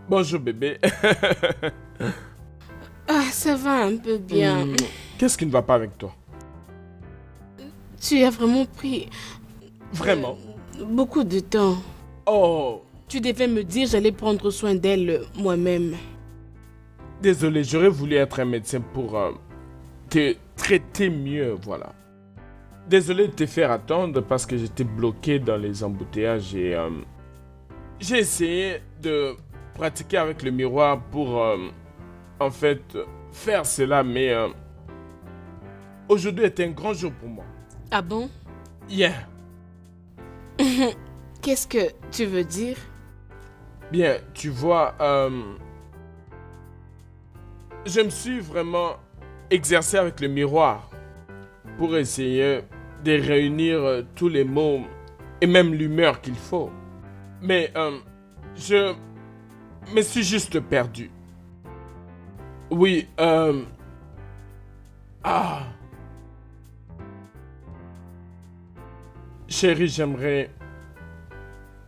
Bonjour bébé. Ah, ça va un peu bien. Qu'est-ce qui ne va pas avec toi? Tu as vraiment pris Vraiment? beaucoup de temps. Oh, Tu devais me dire j'allais prendre soin d'elle moi-même. désolé, j'aurais voulu être un médecin pour te traiter mieux, voilà. Désolé de te faire attendre parce que j'étais bloqué dans les embouteillages et j'ai essayé de pratiquer avec le miroir pour en fait faire cela, mais aujourd'hui est un grand jour pour moi. Ah bon? Yeah. Qu'est-ce que tu veux dire? Bien, tu vois, je me suis vraiment exercé avec le miroir pour essayer de réunir tous les mots et même l'humeur qu'il faut. Mais je me suis juste perdu. Oui, Chérie, j'aimerais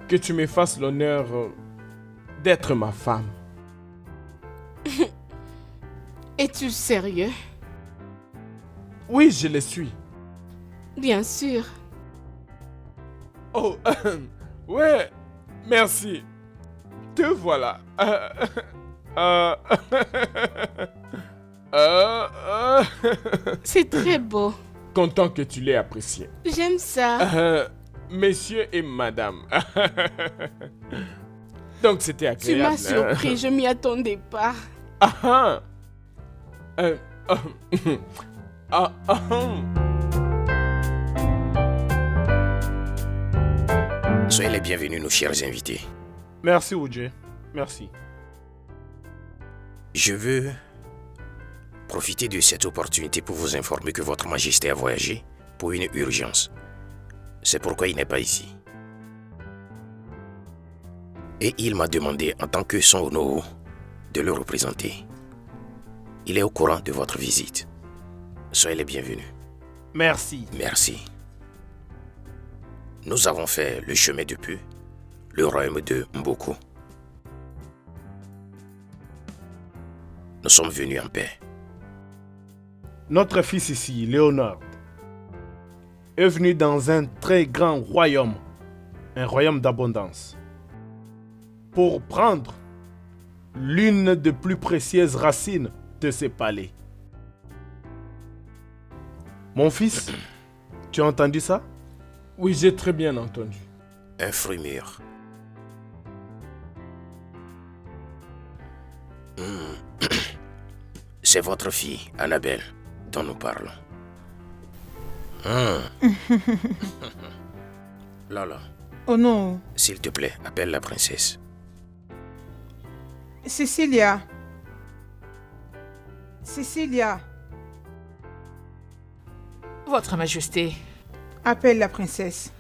que tu me fasses l'honneur d'être ma femme. Es-tu sérieux? Oui, je le suis. Bien sûr. Oh, ouais, merci. Te voilà. C'est très beau. Content que tu l'aies apprécié. J'aime ça. Messieurs et madame. Donc c'était Tu agréable. m'as surpris, je m'y attendais pas. Ah ah. Ah ah. Soyez les bienvenus, nos chers invités. Merci, Oudje. Merci. Je veux profiter de cette opportunité pour vous informer que votre Majesté a voyagé pour une urgence. C'est pourquoi il n'est pas ici. Et il m'a demandé, en tant que son Honoro, de le représenter. Il est au courant de votre visite. Soyez les bienvenus. Merci. Merci. Nous avons fait le chemin depuis le royaume de Mboko. Nous sommes venus en paix. Notre fils ici, Léonard, est venu dans un très grand royaume, un royaume d'abondance, pour prendre l'une des plus précieuses racines de ces palais. Mon fils, tu as entendu ça? Oui, j'ai très bien entendu. Un fruit mûr. C'est votre fille, Annabelle, dont nous parlons. Lala, Oh non, s'il te plaît, appelle la princesse. Cecilia. Cecilia, Votre Majesté. appelle la princesse.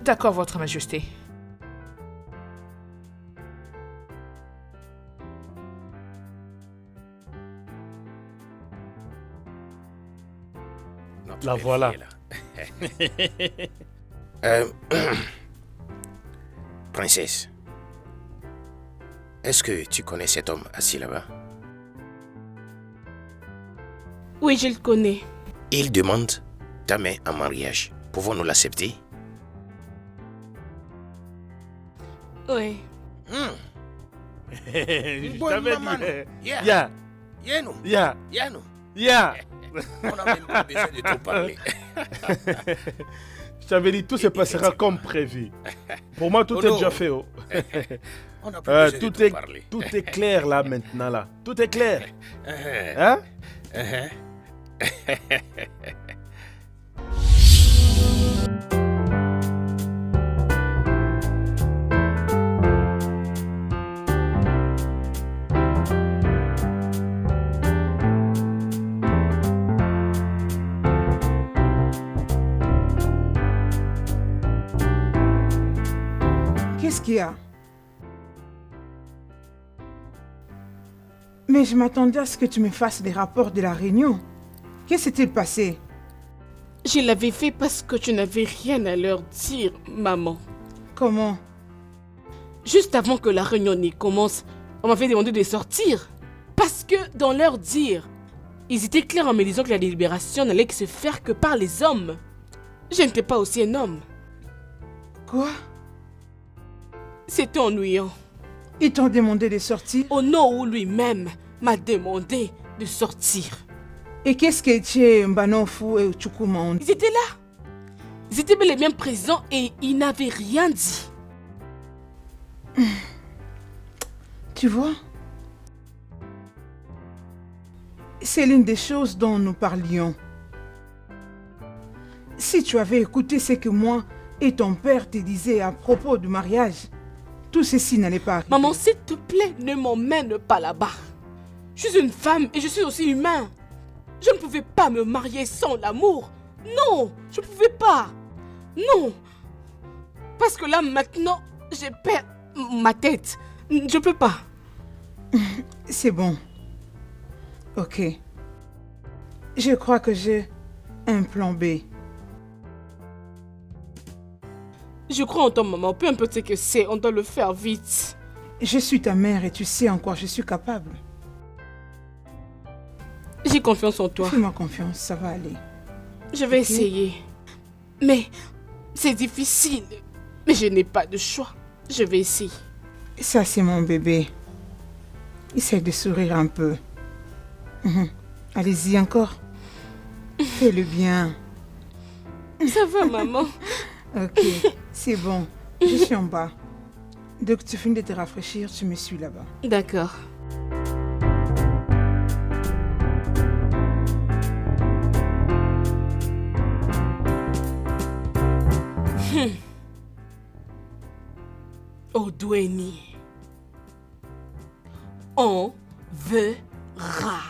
D'accord, Votre Majesté. Notre La belle voilà. fille est là. Princesse, est-ce que tu connais cet homme assis là-bas? Oui, je le connais. Il demande ta main en mariage. Pouvons-nous l'accepter? Oui. Je Bonne t'avais maman. dit. Yeah. Yeah, Viens-nous. yeah, Viens-nous. yeah. On n'a même pas besoin de trop parler. Je t'avais dit, tout se passera comme prévu. Pour moi, tout Oh est non. déjà fait. Oh. On n'a plus besoin de Tout trop est, parler. tout est clair là maintenant là. Tout est clair. Uh-huh. Hein? Uh-huh. Qu'est-ce qu'il y a? Mais je m'attendais à ce que tu me fasses des rapports de la réunion. Qu'est-ce qui s'est passé? Je l'avais fait parce que tu n'avais rien à leur dire, maman. Comment? Juste avant que la réunion n'y commence, On m'avait demandé de sortir. Parce que dans leur dire, ils étaient clairs en me disant que la délibération n'allait se faire que par les hommes. Je n'étais pas aussi un homme. Quoi? C'était ennuyant. Ils t'ont demandé de sortir? Ono lui-même m'a demandé de sortir. Et qu'est-ce que Tché, Mbanofu et Chukuma ont dit? Ils étaient là. Ils étaient bel et bien présents et ils n'avaient rien dit. Tu vois? C'est l'une des choses dont nous parlions. Si tu avais écouté ce que moi et ton père te disaient à propos du mariage, tout ceci n'allait pas arriver. Maman, s'il te plaît, ne m'emmène pas là-bas. Je suis une femme et je suis aussi humain. Je ne pouvais pas me marier sans l'amour. Non, je ne pouvais pas. Non. Parce que là, maintenant, j'ai perdu ma tête. Je ne peux pas. C'est bon. Ok. Je crois que j'ai un plan B. Je crois en toi, maman. Peu importe ce que c'est, on doit le faire vite. Je suis ta mère et tu sais en quoi je suis capable. J'ai confiance en toi. Fais-moi confiance, ça va aller. Je vais essayer. Mais c'est difficile. Mais je n'ai pas de choix. Je vais essayer. Ça, c'est mon bébé. Essaye de sourire un peu. Allez-y encore. Fais-le bien. Ça va, maman. Ok, c'est bon. Je suis en bas. Dès que tu finis de te rafraîchir, tu me suis là-bas. D'accord. Odweni. On verra.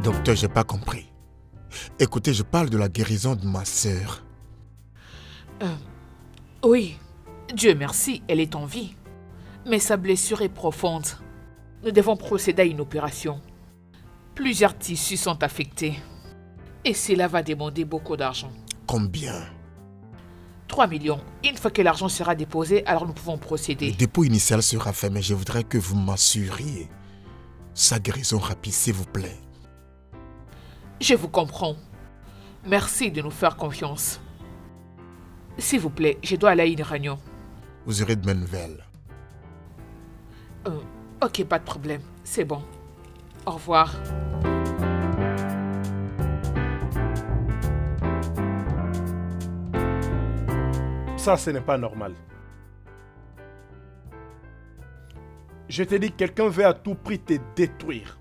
Docteur, j'ai pas compris. Écoutez, je parle de la guérison de ma sœur. Oui, Dieu merci, elle est en vie. Mais sa blessure est profonde. Nous devons procéder à une opération. Plusieurs tissus sont affectés. Et cela va demander beaucoup d'argent. Combien? 3 millions. Une fois que l'argent sera déposé, alors nous pouvons procéder. Le dépôt initial sera fait, mais je voudrais que vous m'assuriez sa guérison rapide, s'il vous plaît. Je vous comprends. Merci de nous faire confiance. S'il vous plaît, je dois aller à une réunion. Vous aurez de mes nouvelles. Ok, pas de problème. C'est bon. Au revoir. Ça, ce n'est pas normal. Je te dis, quelqu'un veut à tout prix te détruire.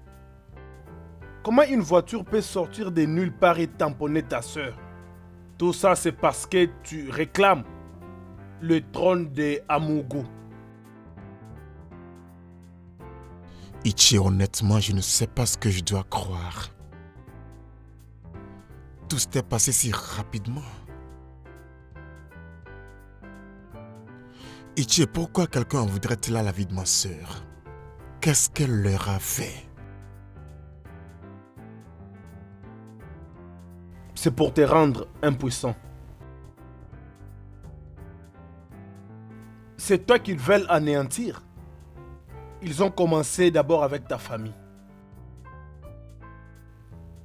Comment une voiture peut sortir de nulle part et tamponner ta sœur? Tout ça, c'est parce que tu réclames le trône de Amougou. Ichi, honnêtement, je ne sais pas ce que je dois croire. Tout s'était passé si rapidement. Ichi, pourquoi quelqu'un en voudrait-il à la vie de ma sœur? Qu'est-ce qu'elle leur a fait? C'est pour te rendre impuissant. C'est toi qu'ils veulent anéantir. Ils ont commencé d'abord avec ta famille.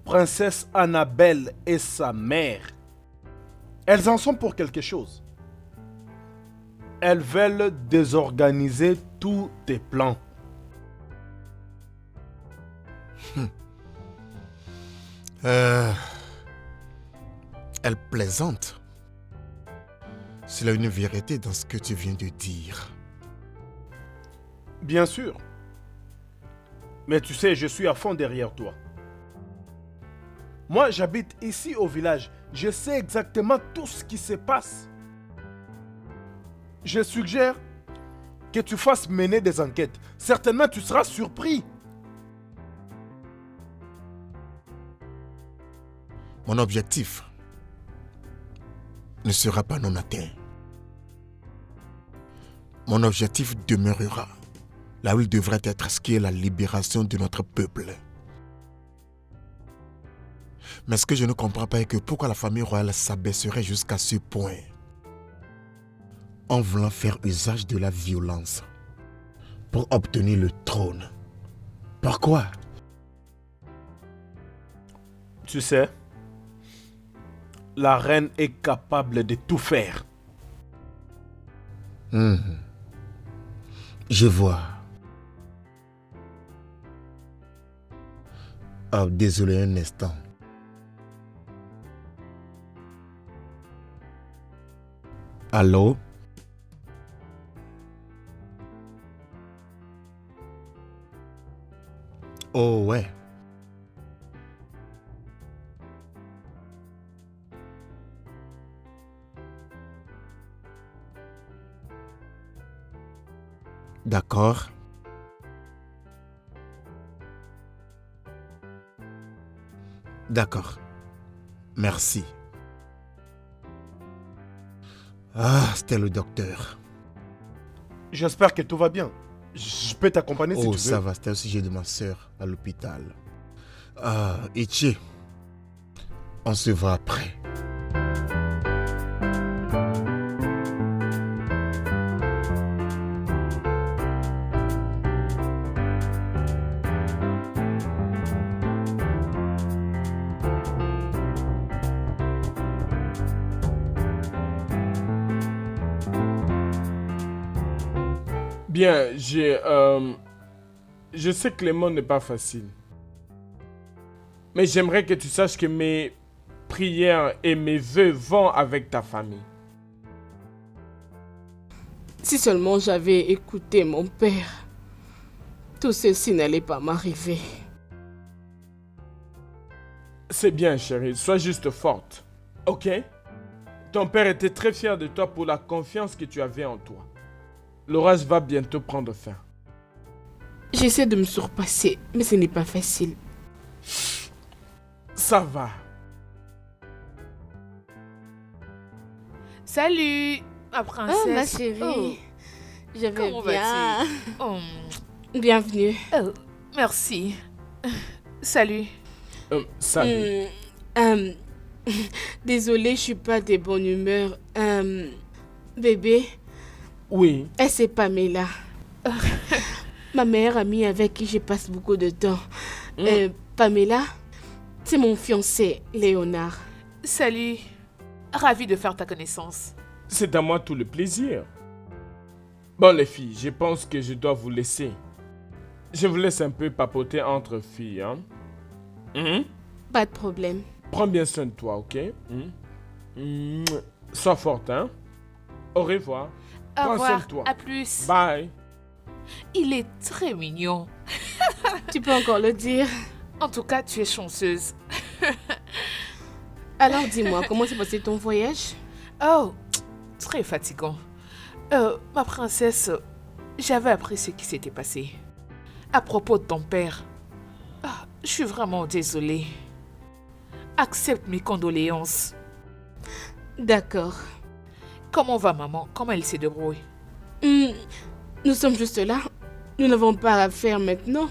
Princesse Annabelle et sa mère. Elles en sont pour quelque chose. Elles veulent désorganiser tous tes plans. Elle plaisante. S'il y a une vérité dans ce que tu viens de dire. Bien sûr. Mais tu sais, je suis à fond derrière toi. Moi, j'habite ici au village. Je sais exactement tout ce qui se passe. Je suggère que tu fasses mener des enquêtes. Certainement, tu seras surpris. Mon objectif ne sera pas non atteint. Mon objectif demeurera là où il devrait être, ce qui est la libération de notre peuple. Mais ce que je ne comprends pas est que pourquoi la famille royale s'abaisserait jusqu'à ce point en voulant faire usage de la violence pour obtenir le trône. Pourquoi? Tu sais, la reine est capable de tout faire. Je vois. Oh, désolé un instant. Allô? Oh ouais. D'accord. D'accord. Merci. Ah, c'était le docteur. J'espère que tout va bien. Je peux t'accompagner si tu Oh, veux. ça va, c'était au sujet de ma soeur à l'hôpital. Ah, Ichi, on se voit après. Bien, je sais que le monde n'est pas facile. Mais j'aimerais que tu saches que mes prières et mes vœux vont avec ta famille. Si seulement j'avais écouté mon père, tout ceci n'allait pas m'arriver. C'est bien, chérie, sois juste forte. Ok? Ton père était très fier de toi pour la confiance que tu avais en toi. L'orage va bientôt prendre fin. J'essaie de me surpasser, mais ce n'est pas facile. Ça va. Salut, ma princesse. Oh, ma chérie. Je vais Comment bien. vas-tu? Oh, Bienvenue. oh, merci. Salut. Salut. Désolée, je suis pas de bonne humeur. Bébé, Oui. c'est Pamela. Ma meilleure amie avec qui je passe beaucoup de temps. Pamela, c'est mon fiancé, Léonard. Salut. Ravi de faire ta connaissance. C'est à moi tout le plaisir. Bon les filles, je pense que je dois vous laisser. Je vous laisse un peu papoter entre filles, hein. Pas de problème. Prends bien soin de toi, ok? Sois forte, hein. Au revoir. Au Prends soin revoir. de toi. À plus. Bye. Il est très mignon. Tu peux encore le dire. En tout cas, tu es chanceuse. Alors dis-moi, comment s'est passé ton voyage? Oh, très fatigant. Ma princesse, j'avais appris ce qui s'était passé. À propos de ton père. Ah, je suis vraiment désolée. Accepte mes condoléances. D'accord. Comment va maman? Comment elle se débrouille? Nous sommes juste là. Nous n'avons pas à faire maintenant.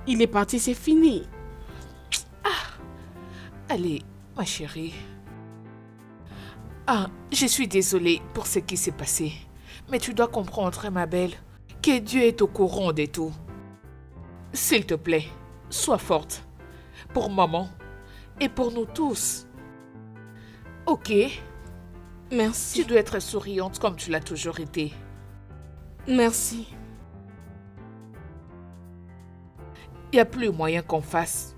Il est parti, c'est fini. Allez, ma chérie. Ah, je suis désolée pour ce qui s'est passé. Mais tu dois comprendre, ma belle, que Dieu est au courant de tout. S'il te plaît, sois forte. Pour maman et pour nous tous. Ok, Merci. tu dois être souriante comme tu l'as toujours été. Merci. Il n'y a plus moyen qu'on fasse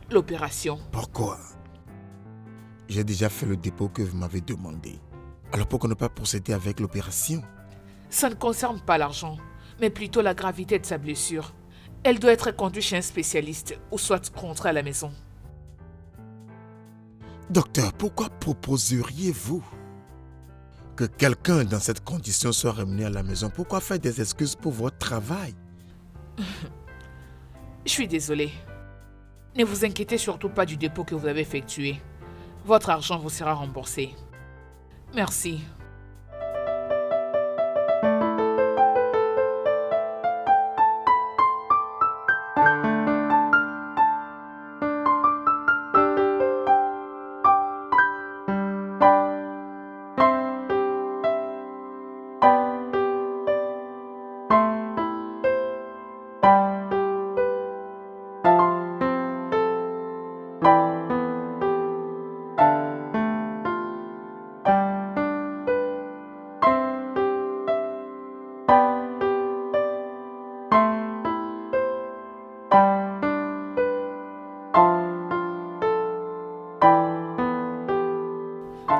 l'opération. Pourquoi? J'ai déjà fait le dépôt que vous m'avez demandé. Alors pourquoi ne pas procéder avec l'opération? Ça ne concerne pas l'argent, mais plutôt la gravité de sa blessure. Elle doit être conduite chez un spécialiste ou soit rentrée à la maison. Docteur, pourquoi proposeriez-vous que quelqu'un dans cette condition soit ramené à la maison? Pourquoi faire des excuses pour votre travail? Je suis désolée. Ne vous inquiétez surtout pas du dépôt que vous avez effectué. Votre argent vous sera remboursé. Merci.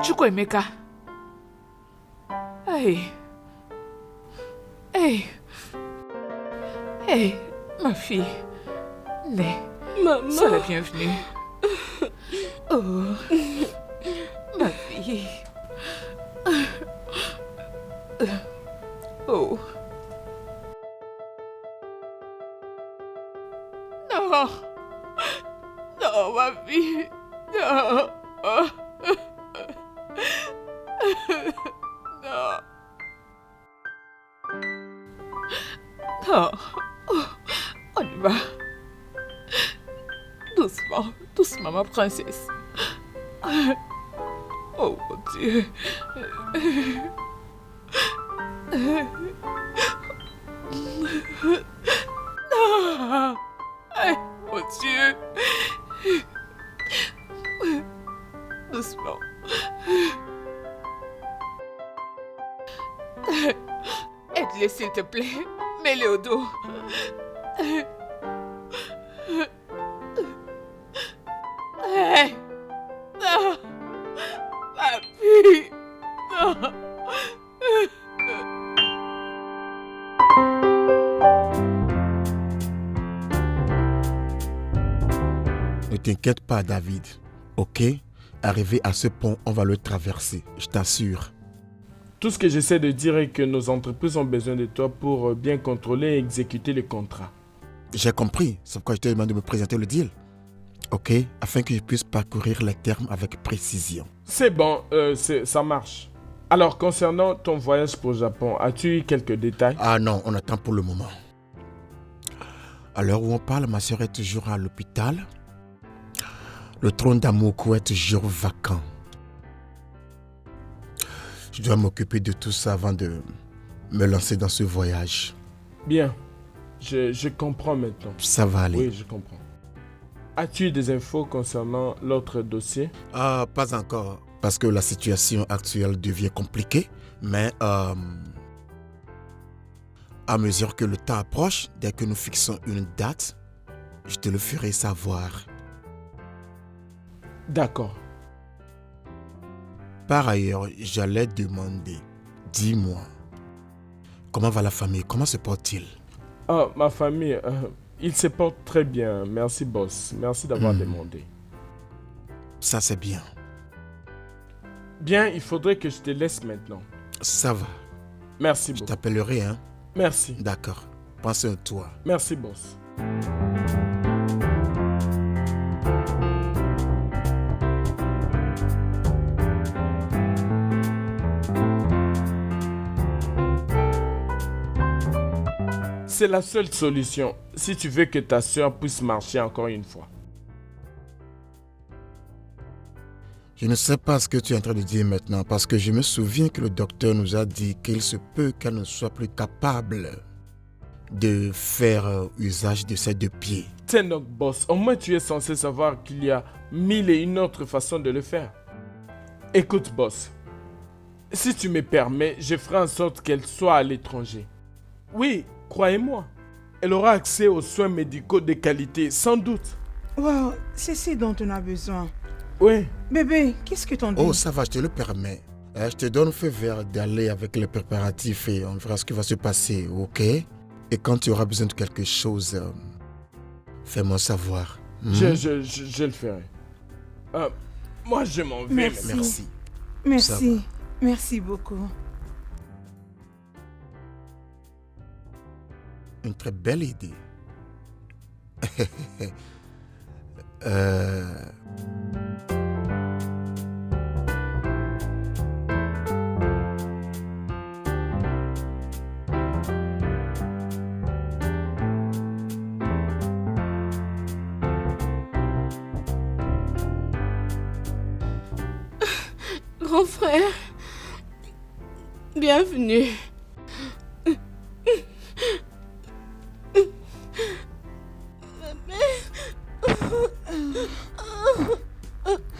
Chukwuemeka. Hey. Hey. Hey, ma fille. Né. Maman. Sois la bienvenue. Oh. Ma fille. Oh. Non. Non, ma fille. Non. Non. Non. Oh, on y va. Doucement, doucement, ma princesse. Oh mon Dieu. Non. Mon Dieu. Doucement. Aide-le s'il te plaît. Mets-le au dos. Hey. Non. Ma fille. Non. Ne t'inquiète pas, David. Ok? Arrivé à ce pont, on va le traverser, je t'assure. Tout ce que j'essaie de dire est que nos entreprises ont besoin de toi pour bien contrôler et exécuter les contrats. J'ai compris, c'est pourquoi je te demande de me présenter le deal. Ok? Afin que je puisse parcourir les termes avec précision. C'est bon, ça marche. Alors, concernant ton voyage pour le Japon, as-tu eu quelques détails? Ah non, on attend pour le moment. À l'heure où on parle, ma soeur est toujours à l'hôpital. Le trône d'Amoko est toujours vacant. Je dois m'occuper de tout ça avant de me lancer dans ce voyage. Bien, je comprends maintenant. Ça va aller. Oui, je comprends. As-tu eu des infos concernant l'autre dossier? Ah, pas encore, parce que la situation actuelle devient compliquée, mais à mesure que le temps approche, dès que nous fixons une date, je te le ferai savoir. D'accord. Par ailleurs, j'allais demander, dis-moi, comment va la famille? Comment se porte-t-il? Ah, ma famille, il se porte très bien. Merci, boss. Merci d'avoir demandé. Ça, c'est bien. Bien, il faudrait que je te laisse maintenant. Ça va. Merci Je beaucoup. t'appellerai, hein? Merci. D'accord. Pense à toi. Merci, boss. C'est la seule solution si tu veux que ta soeur puisse marcher encore une fois. Je ne sais pas ce que tu es en train de dire maintenant parce que je me souviens que le docteur nous a dit qu'il se peut qu'elle ne soit plus capable de faire usage de ses deux pieds. Tiens donc, boss, au moins tu es censé savoir qu'il y a 1001 autres façons de le faire. Écoute, boss, si tu me permets, je ferai en sorte qu'elle soit à l'étranger. Oui, croyez-moi, elle aura accès aux soins médicaux de qualité, sans doute. Wow, c'est ce dont on a besoin. Oui. Bébé, qu'est-ce que t'en dis? Oh, ça va, je te le permets. Je te donne feu vert d'aller avec les préparatifs et on verra ce qui va se passer, ok? Et quand tu auras besoin de quelque chose, fais-moi savoir. Je le ferai. Moi, je m'en vais. Merci. maintenant. Merci. Merci. Merci beaucoup. Une très belle idée. Grand frère, bienvenue.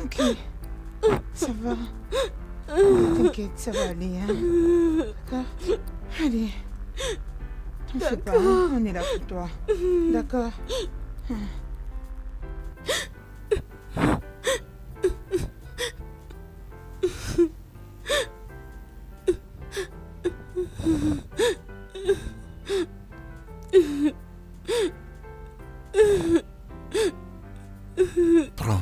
Ok. Ça va. T'inquiète, ça va aller. Hein. D'accord? Allez. T'en fais pas, hein. On est là pour toi. D'accord? Prends.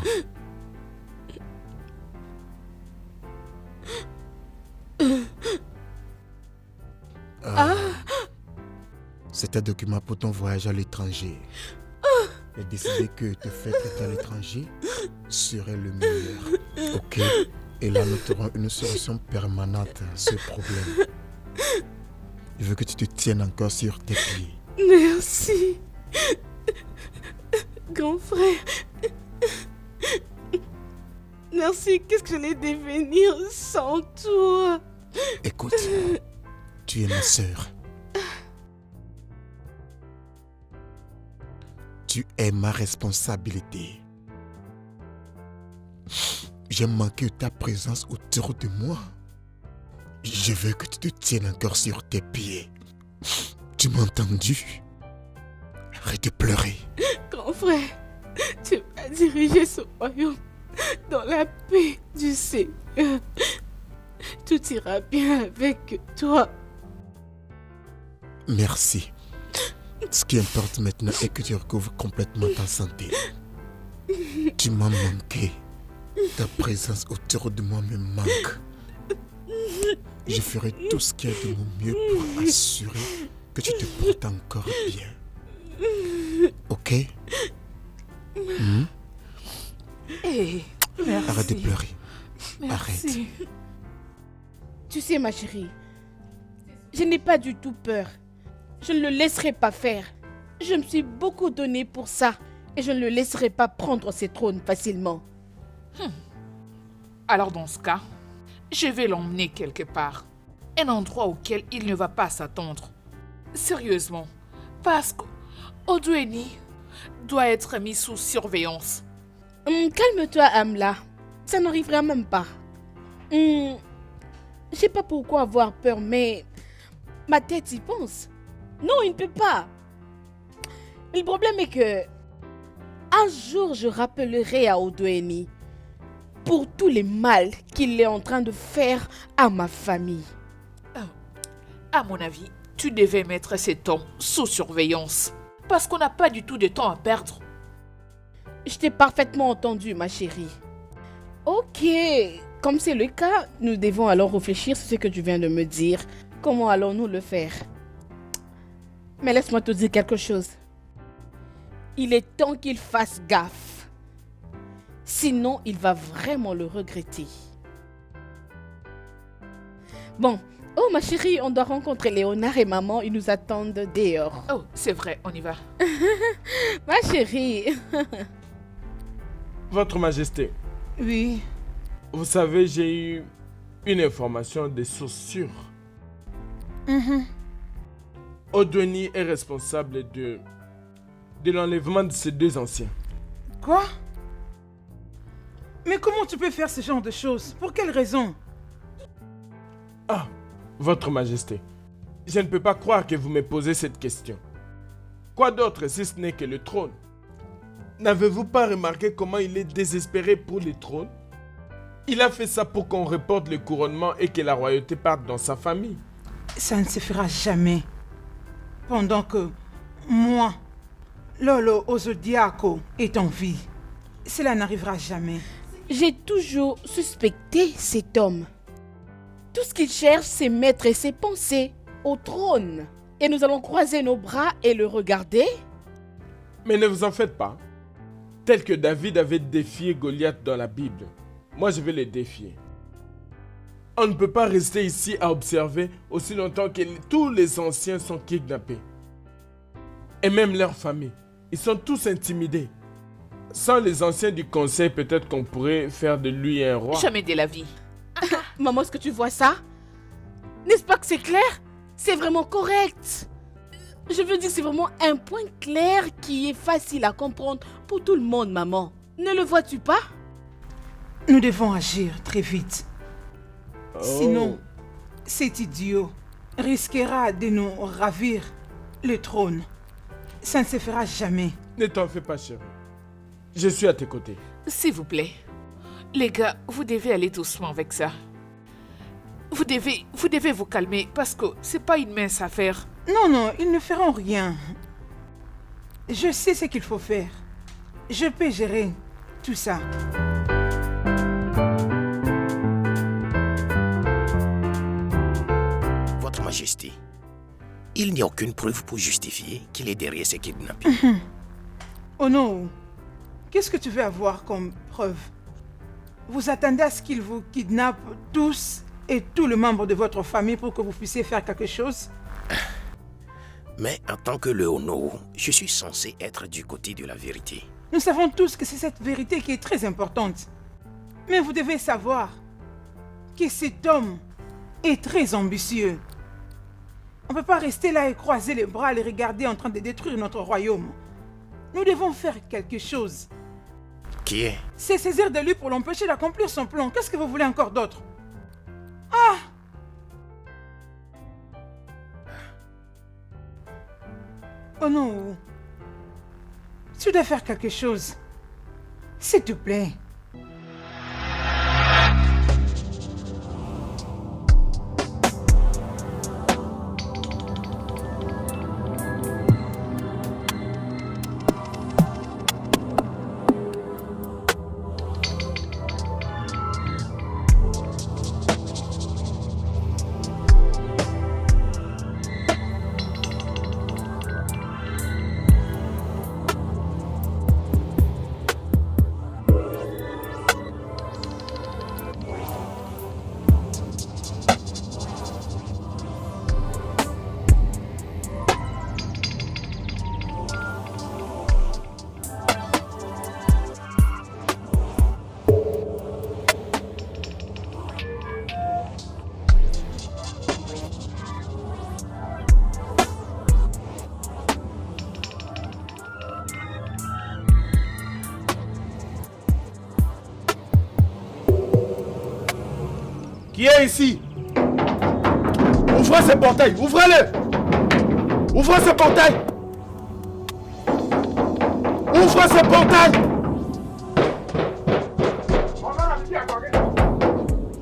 C'est un document pour ton voyage à l'étranger. J'ai décidé que te faire traiter à l'étranger serait le meilleur. Ok? Et là, nous trouverons une solution permanente à ce problème. Je veux que tu te tiennes encore sur tes pieds. Merci. Grand frère. Merci, qu'est-ce que j'allais devenir sans toi? Écoute, tu es ma sœur. Tu es ma responsabilité. J'ai manqué ta présence autour de moi. Je veux que tu te tiennes encore sur tes pieds. Tu m'as entendu? Arrête de pleurer. Grand frère, tu vas diriger ce royaume dans la paix du Seigneur. Tout ira bien avec toi. Merci. Ce qui importe maintenant est que tu recouvres complètement ta santé. Tu m'as manqué. Ta présence autour de moi me manque. Je ferai tout ce qu'il y a de mon mieux pour assurer que tu te portes encore bien. Ok? Hey, Merci. Arrête de pleurer. merci. Arrête. Tu sais, ma chérie, je n'ai pas du tout peur. Je ne le laisserai pas faire. Je me suis beaucoup donné pour ça et je ne le laisserai pas prendre ses trônes facilement. Alors dans ce cas, je vais l'emmener quelque part. Un endroit auquel il ne va pas s'attendre. Sérieusement, parce qu'Odweni doit être mis sous surveillance. Calme-toi, Amla. Ça n'arrivera même pas. Je sais pas pourquoi avoir peur, mais ma tête y pense. Non, il ne peut pas. Le problème est que un jour, je rappellerai à Odweni pour tous les mal qu'il est en train de faire à ma famille. À mon avis, tu devais mettre cet homme sous surveillance. Parce qu'on n'a pas du tout de temps à perdre. Je t'ai parfaitement entendu, ma chérie. Ok, comme c'est le cas, nous devons alors réfléchir sur ce que tu viens de me dire. Comment allons-nous le faire? Mais laisse-moi te dire quelque chose. Il est temps qu'il fasse gaffe. Sinon, il va vraiment le regretter. Bon, oh ma chérie, on doit rencontrer Léonard et maman. Ils nous attendent dehors. Oh, c'est vrai, on y va. Ma chérie. Votre Majesté, Oui. vous savez, j'ai eu une information de source sûre. Odweni est responsable de l'enlèvement de ces deux anciens. Quoi? Mais comment tu peux faire ce genre de choses? Pour quelle raison? Ah, Votre Majesté, je ne peux pas croire que vous me posez cette question. Quoi d'autre si ce n'est que le trône? N'avez-vous pas remarqué comment il est désespéré pour le trône? Il a fait ça pour qu'on reporte le couronnement et que la royauté parte dans sa famille. Ça ne se fera jamais. Pendant que moi, Lolo Ozodiaco, est en vie. Cela n'arrivera jamais. J'ai toujours suspecté cet homme. Tout ce qu'il cherche, c'est mettre ses pensées au trône. Et nous allons croiser nos bras et le regarder. Mais ne vous en faites pas. Tel que David avait défié Goliath dans la Bible, moi je vais le défier. On ne peut pas rester ici à observer aussi longtemps que tous les anciens sont kidnappés. Et même leurs familles. Ils sont tous intimidés. Sans les anciens du conseil, peut-être qu'on pourrait faire de lui un roi. Jamais de la vie. Maman, est-ce que tu vois ça? N'est-ce pas que c'est clair? C'est vraiment correct. Je veux dire, c'est vraiment un point clair qui est facile à comprendre pour tout le monde, maman. Ne le vois-tu pas? Nous devons agir très vite. Oh. Sinon, cet idiot risquera de nous ravir le trône. Ça ne se fera jamais. Ne t'en fais pas, chérie. Je suis à tes côtés. S'il vous plaît. Les gars, vous devez aller doucement avec ça. Vous devez vous calmer parce que c'est pas une mince affaire. Non, ils ne feront rien. Je sais ce qu'il faut faire. Je peux gérer tout ça. Votre Majesté, il n'y a aucune preuve pour justifier qu'il est derrière ces kidnappings. Oh non, qu'est-ce que tu veux avoir comme preuve? Vous attendez à ce qu'il vous kidnappe tous et tous les membres de votre famille pour que vous puissiez faire quelque chose? Mais en tant que le Ono, je suis censé être du côté de la vérité. Nous savons tous que c'est cette vérité qui est très importante. Mais vous devez savoir que cet homme est très ambitieux. On ne peut pas rester là et croiser les bras et les regarder en train de détruire notre royaume. Nous devons faire quelque chose. Qui est? C'est saisir de lui pour l'empêcher d'accomplir son plan. Qu'est-ce que vous voulez encore d'autre? Ah! Oh non! Tu dois faire quelque chose. S'il te plaît. Qui est ici? Ouvrez ce portail, ouvrez-le! Ouvrez ce portail! Ouvrez ce portail!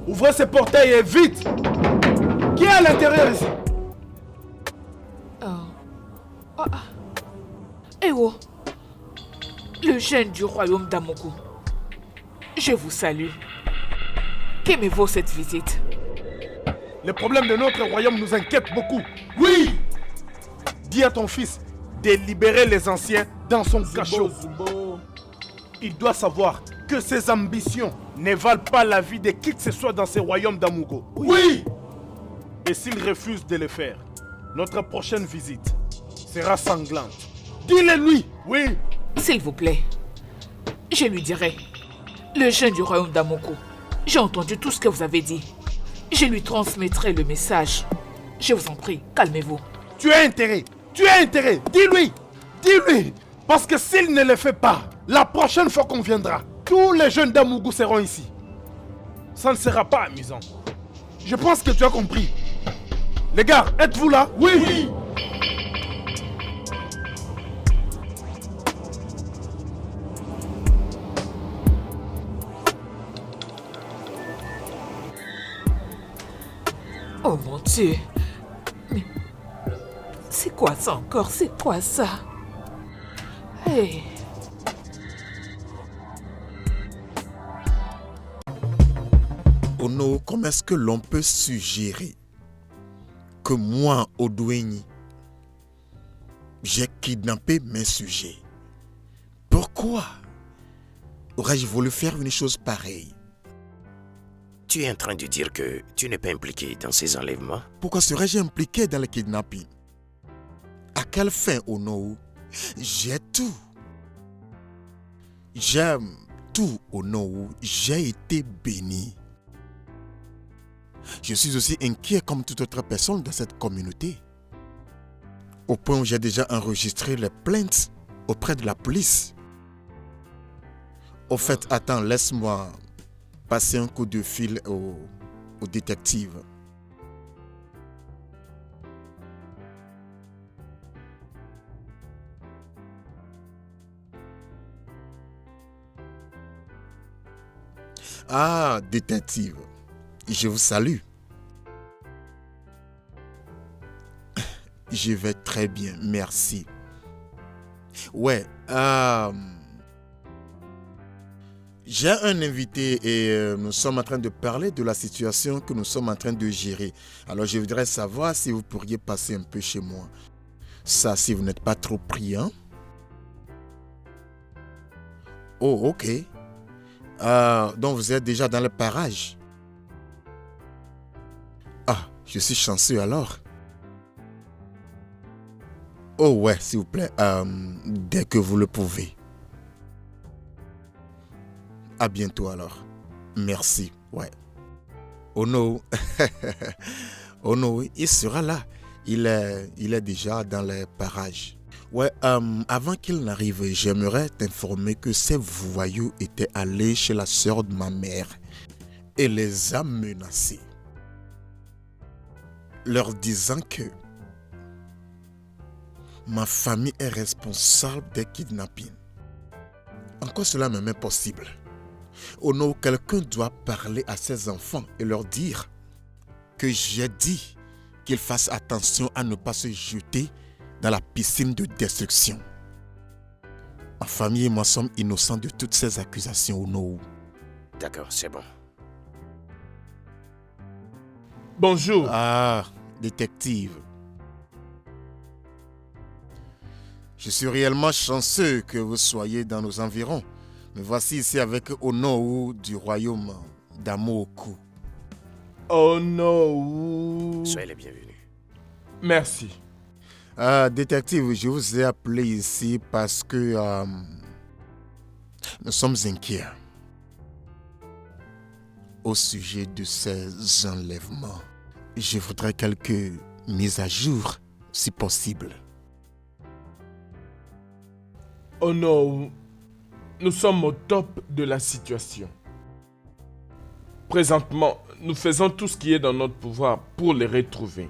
Ouvrez ce portail et vite! Qui est à l'intérieur ici? Eh oh! Le jeune du royaume d'Amoku. Je vous salue. Qu'aimez-vous cette visite? Les problèmes de notre royaume nous inquiètent beaucoup. Oui! Dis à ton fils de libérer les anciens dans son cachot. Zubo. Il doit savoir que ses ambitions ne valent pas la vie de qui que ce soit dans ce royaume d'Amugo. Oui! Et s'il refuse de le faire, notre prochaine visite sera sanglante. Dis-le lui! Oui! S'il vous plaît. Je lui dirai. Le jeune du royaume d'Amoku. J'ai entendu tout ce que vous avez dit. Je lui transmettrai le message. Je vous en prie, calmez-vous. Tu as intérêt! Tu as intérêt! Dis-lui! Dis-lui! Parce que s'il ne le fait pas, la prochaine fois qu'on viendra, tous les jeunes d'Amougou seront ici. Ça ne sera pas amusant. Je pense que tu as compris. Les gars, êtes-vous là? Oui! Dieu. Mais c'est quoi ça encore? C'est quoi ça? Hey. Ono, comment est-ce que l'on peut suggérer que moi, Odoueni, j'ai kidnappé mes sujets? Pourquoi aurais-je voulu faire une chose pareille? Tu es en train de dire que tu n'es pas impliqué dans ces enlèvements? Pourquoi serais-je impliqué dans le kidnapping? À quelle fin, Ono? J'ai tout. J'aime tout, Ono. J'ai été béni. Je suis aussi inquiet comme toute autre personne dans cette communauté. Au point où j'ai déjà enregistré les plaintes auprès de la police. Au fait, attends, laisse-moi passer un coup de fil au détective. Ah, détective, je vous salue. Je vais très bien, merci. Ouais, j'ai un invité et nous sommes en train de parler de la situation que nous sommes en train de gérer. Alors je voudrais savoir si vous pourriez passer un peu chez moi. Ça, si vous n'êtes pas trop pris, hein? Oh, ok. Donc vous êtes déjà dans le parage. Ah, je suis chanceux alors. Oh ouais, s'il vous plaît, dès que vous le pouvez. À bientôt alors. Merci, ouais. Ono, Ono, il sera là. Il est déjà dans les parages. Ouais, avant qu'il n'arrive, j'aimerais t'informer que ces voyous étaient allés chez la sœur de ma mère et les a menacés, leur disant que ma famille est responsable des kidnappings. En quoi cela me met possible? Oh non, quelqu'un doit parler à ses enfants et leur dire que j'ai dit qu'ils fassent attention à ne pas se jeter dans la piscine de destruction. Ma famille et moi sommes innocents de toutes ces accusations, oh non. D'accord, c'est bon. Bonjour. Ah, détective. Je suis réellement chanceux que vous soyez dans nos environs. Me voici ici avec Ono du royaume d'Amoku. Ono. Soyez les bienvenus. Merci. Détective, je vous ai appelé ici parce que nous sommes inquiets au sujet de ces enlèvements. Je voudrais quelques mises à jour, si possible. Oh non, nous sommes au top de la situation. Présentement, nous faisons tout ce qui est dans notre pouvoir pour les retrouver.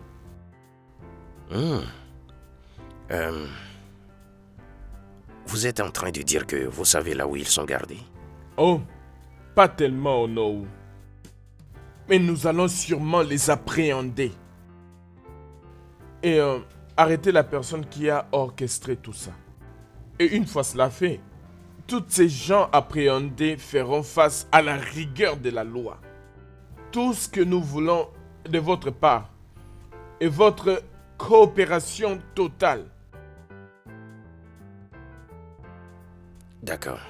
Vous êtes en train de dire que vous savez là où ils sont gardés? Oh, pas tellement, oh non. Mais nous allons sûrement les appréhender. Et arrêter la personne qui a orchestré tout ça. Et une fois cela fait, tous ces gens appréhendés feront face à la rigueur de la loi. Tout ce que nous voulons de votre part est votre coopération totale. D'accord.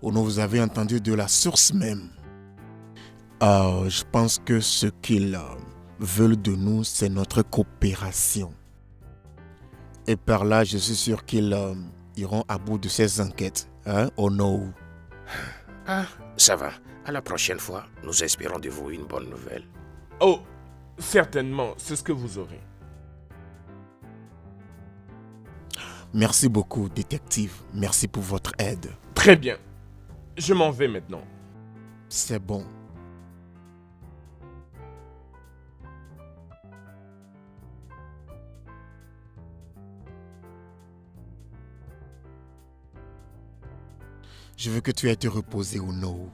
Oh non, vous avez entendu de la source même. Je pense que ce qu'ils veulent de nous, c'est notre coopération. Et par là, je suis sûr qu'ils iront à bout de ces enquêtes. Hein? Oh non. Ah, ça va. À la prochaine fois, nous espérons de vous une bonne nouvelle. Oh, certainement, c'est ce que vous aurez. Merci beaucoup, détective. Merci pour votre aide. Très bien. Je m'en vais maintenant. C'est bon. Je veux que tu aies été reposé ou non.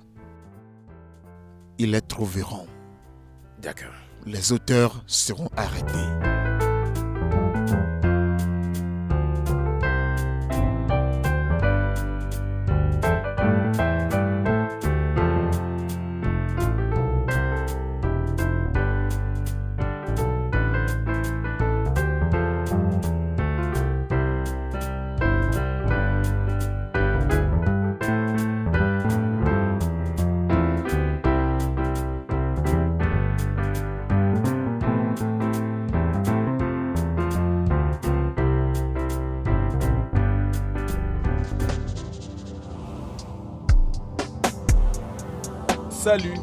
Ils les trouveront. D'accord. les auteurs seront arrêtés. Salut.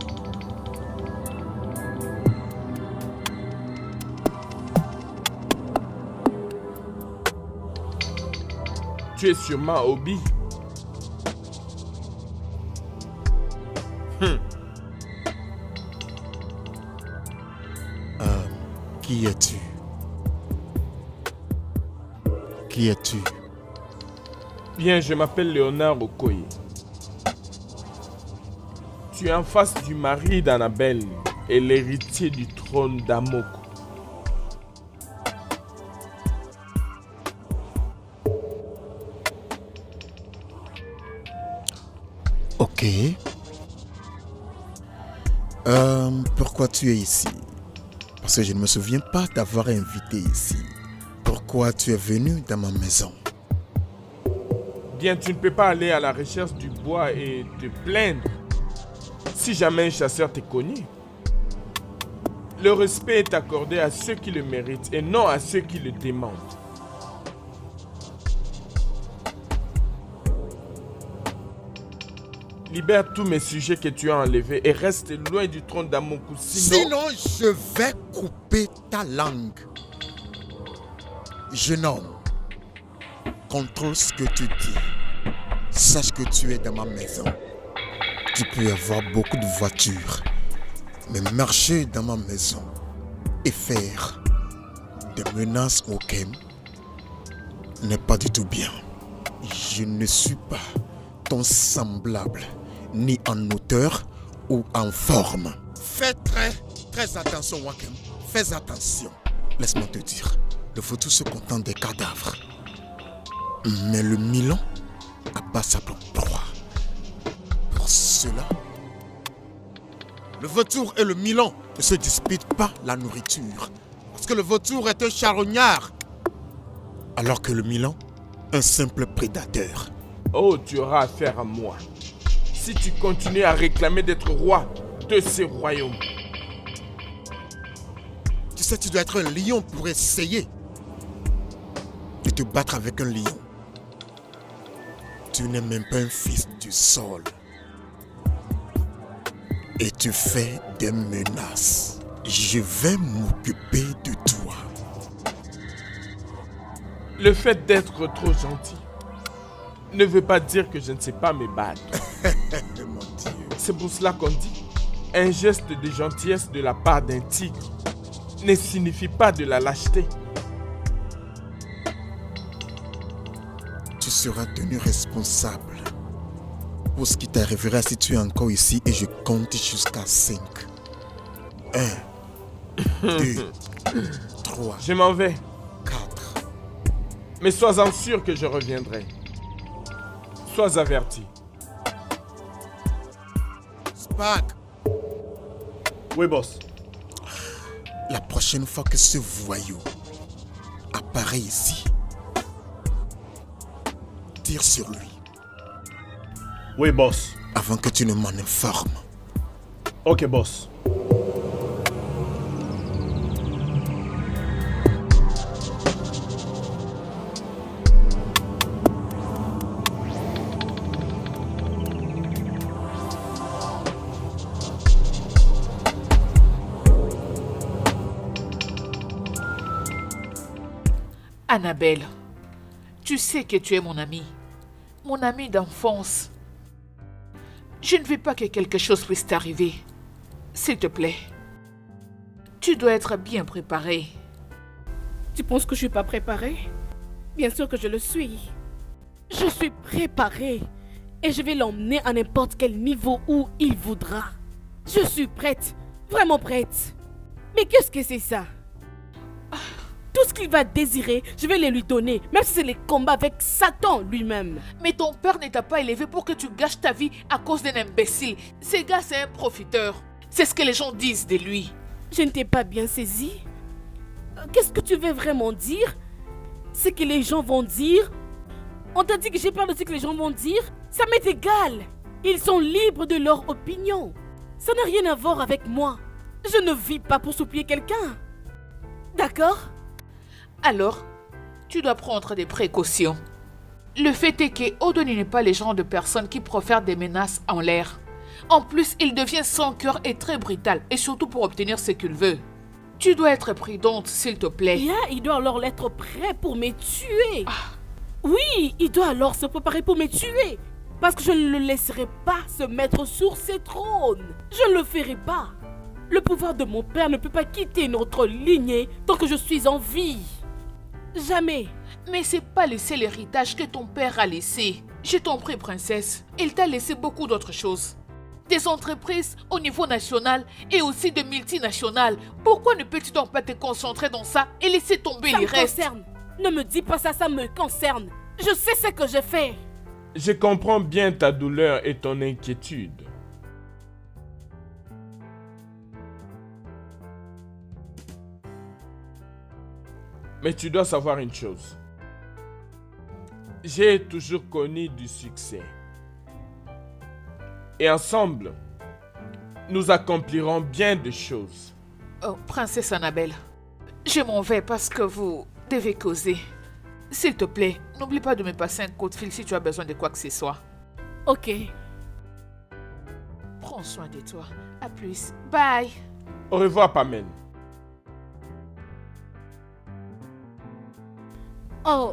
Tu es sûrement Obi. Qui es-tu? Qui es-tu? Bien, je m'appelle Léonard Okoye. Tu es en face du mari d'Annabelle et l'héritier du trône d'Amoko. Ok. Pourquoi tu es ici? Parce que je ne me souviens pas t'avoir invité ici. Pourquoi tu es venu dans ma maison? Bien, tu ne peux pas aller à la recherche du bois et te plaindre si jamais un chasseur t'est connu. Le respect est accordé à ceux qui le méritent et non à ceux qui le demandent. Libère tous mes sujets que tu as enlevés et reste loin du trône d'Amoku. Sinon, je vais couper ta langue. Jeune homme, contrôle ce que tu dis. Sache que tu es dans ma maison. Tu peux avoir beaucoup de voitures, mais marcher dans ma maison et faire des menaces au Kem n'est pas du tout bien. Je ne suis pas ton semblable, ni en hauteur ou en forme. Fais très attention, Wakem. Fais attention. Laisse-moi te dire, le vautour se contente des cadavres. Mais le Milan abat sa propre proie. Pour cela, le vautour et le Milan ne se disputent pas la nourriture. Parce que le vautour est un charognard, alors que le Milan, un simple prédateur. Oh, tu auras affaire à moi si tu continues à réclamer d'être roi de ce royaume. Tu sais, tu dois être un lion pour essayer de te battre avec un lion. Tu n'es même pas un fils du sol. Et tu fais des menaces. Je vais m'occuper de toi. Le fait d'être trop gentil ne veut pas dire que je ne sais pas me battre. Mon Dieu. C'est pour cela qu'on dit un geste de gentillesse de la part d'un tigre ne signifie pas de la lâcheté. Tu seras tenu responsable pour ce qui t'arrivera si tu es encore ici et je compte jusqu'à 5. 1, 2, 3, Je m'en vais, 4. mais sois-en sûr que je reviendrai. Sois averti. Spark, Oui, boss. la prochaine fois que ce voyou apparaît ici, tire sur lui Oui, boss. avant que tu ne m'en informes. Ok, boss. Annabelle, tu sais que tu es mon amie d'enfance. Je ne veux pas que quelque chose puisse t'arriver. S'il te plaît, tu dois être bien préparée. Tu penses que je suis pas préparée? Bien sûr que je le suis. Je suis préparée. Et je vais l'emmener à n'importe quel niveau où il voudra. Je suis prête. Vraiment prête. Mais qu'est-ce que c'est ça? Tout ce qu'il va désirer, je vais le lui donner, même si c'est les combats avec Satan lui-même. Mais ton père ne t'a pas élevé pour que tu gâches ta vie à cause d'un imbécile. Ce gars, c'est un profiteur. C'est ce que les gens disent de lui. Je ne t'ai pas bien saisi. Qu'est-ce que tu veux vraiment dire? Ce que les gens vont dire? On t'a dit que j'ai peur de ce que les gens vont dire? Ça m'est égal. Ils sont libres de leur opinion. Ça n'a rien à voir avec moi. Je ne vis pas pour soupier quelqu'un. D'accord? Alors, tu dois prendre des précautions. Le fait est que Odoni n'est pas le genre de personne qui profère des menaces en l'air. En plus, il devient sans cœur et très brutal, et surtout pour obtenir ce qu'il veut. Tu dois être prudente, s'il te plaît. Bien, il doit alors être prêt pour me tuer. Oui, il doit alors se préparer pour me tuer. Parce que je ne le laisserai pas se mettre sur ses trônes. Je ne le ferai pas. Le pouvoir de mon père ne peut pas quitter notre lignée tant que je suis en vie. Jamais. Mais c'est pas le seul héritage que ton père a laissé. Je t'en prie, princesse. Il t'a laissé beaucoup d'autres choses. Des entreprises au niveau national et aussi de multinationales. Pourquoi ne peux-tu donc pas te concentrer dans ça et laisser tomber les restes? Ça me concerne. Ne me dis pas ça, ça me concerne. Je sais ce que je fais. Je comprends bien ta douleur et ton inquiétude. Mais tu dois savoir une chose. J'ai toujours connu du succès. Et ensemble, nous accomplirons bien de choses. Oh, princesse Annabelle, je m'en vais parce que vous devez causer. S'il te plaît, n'oublie pas de me passer un coup de fil si tu as besoin de quoi que ce soit. Ok. Prends soin de toi. À plus. Bye. Au revoir, Pamela. Oh.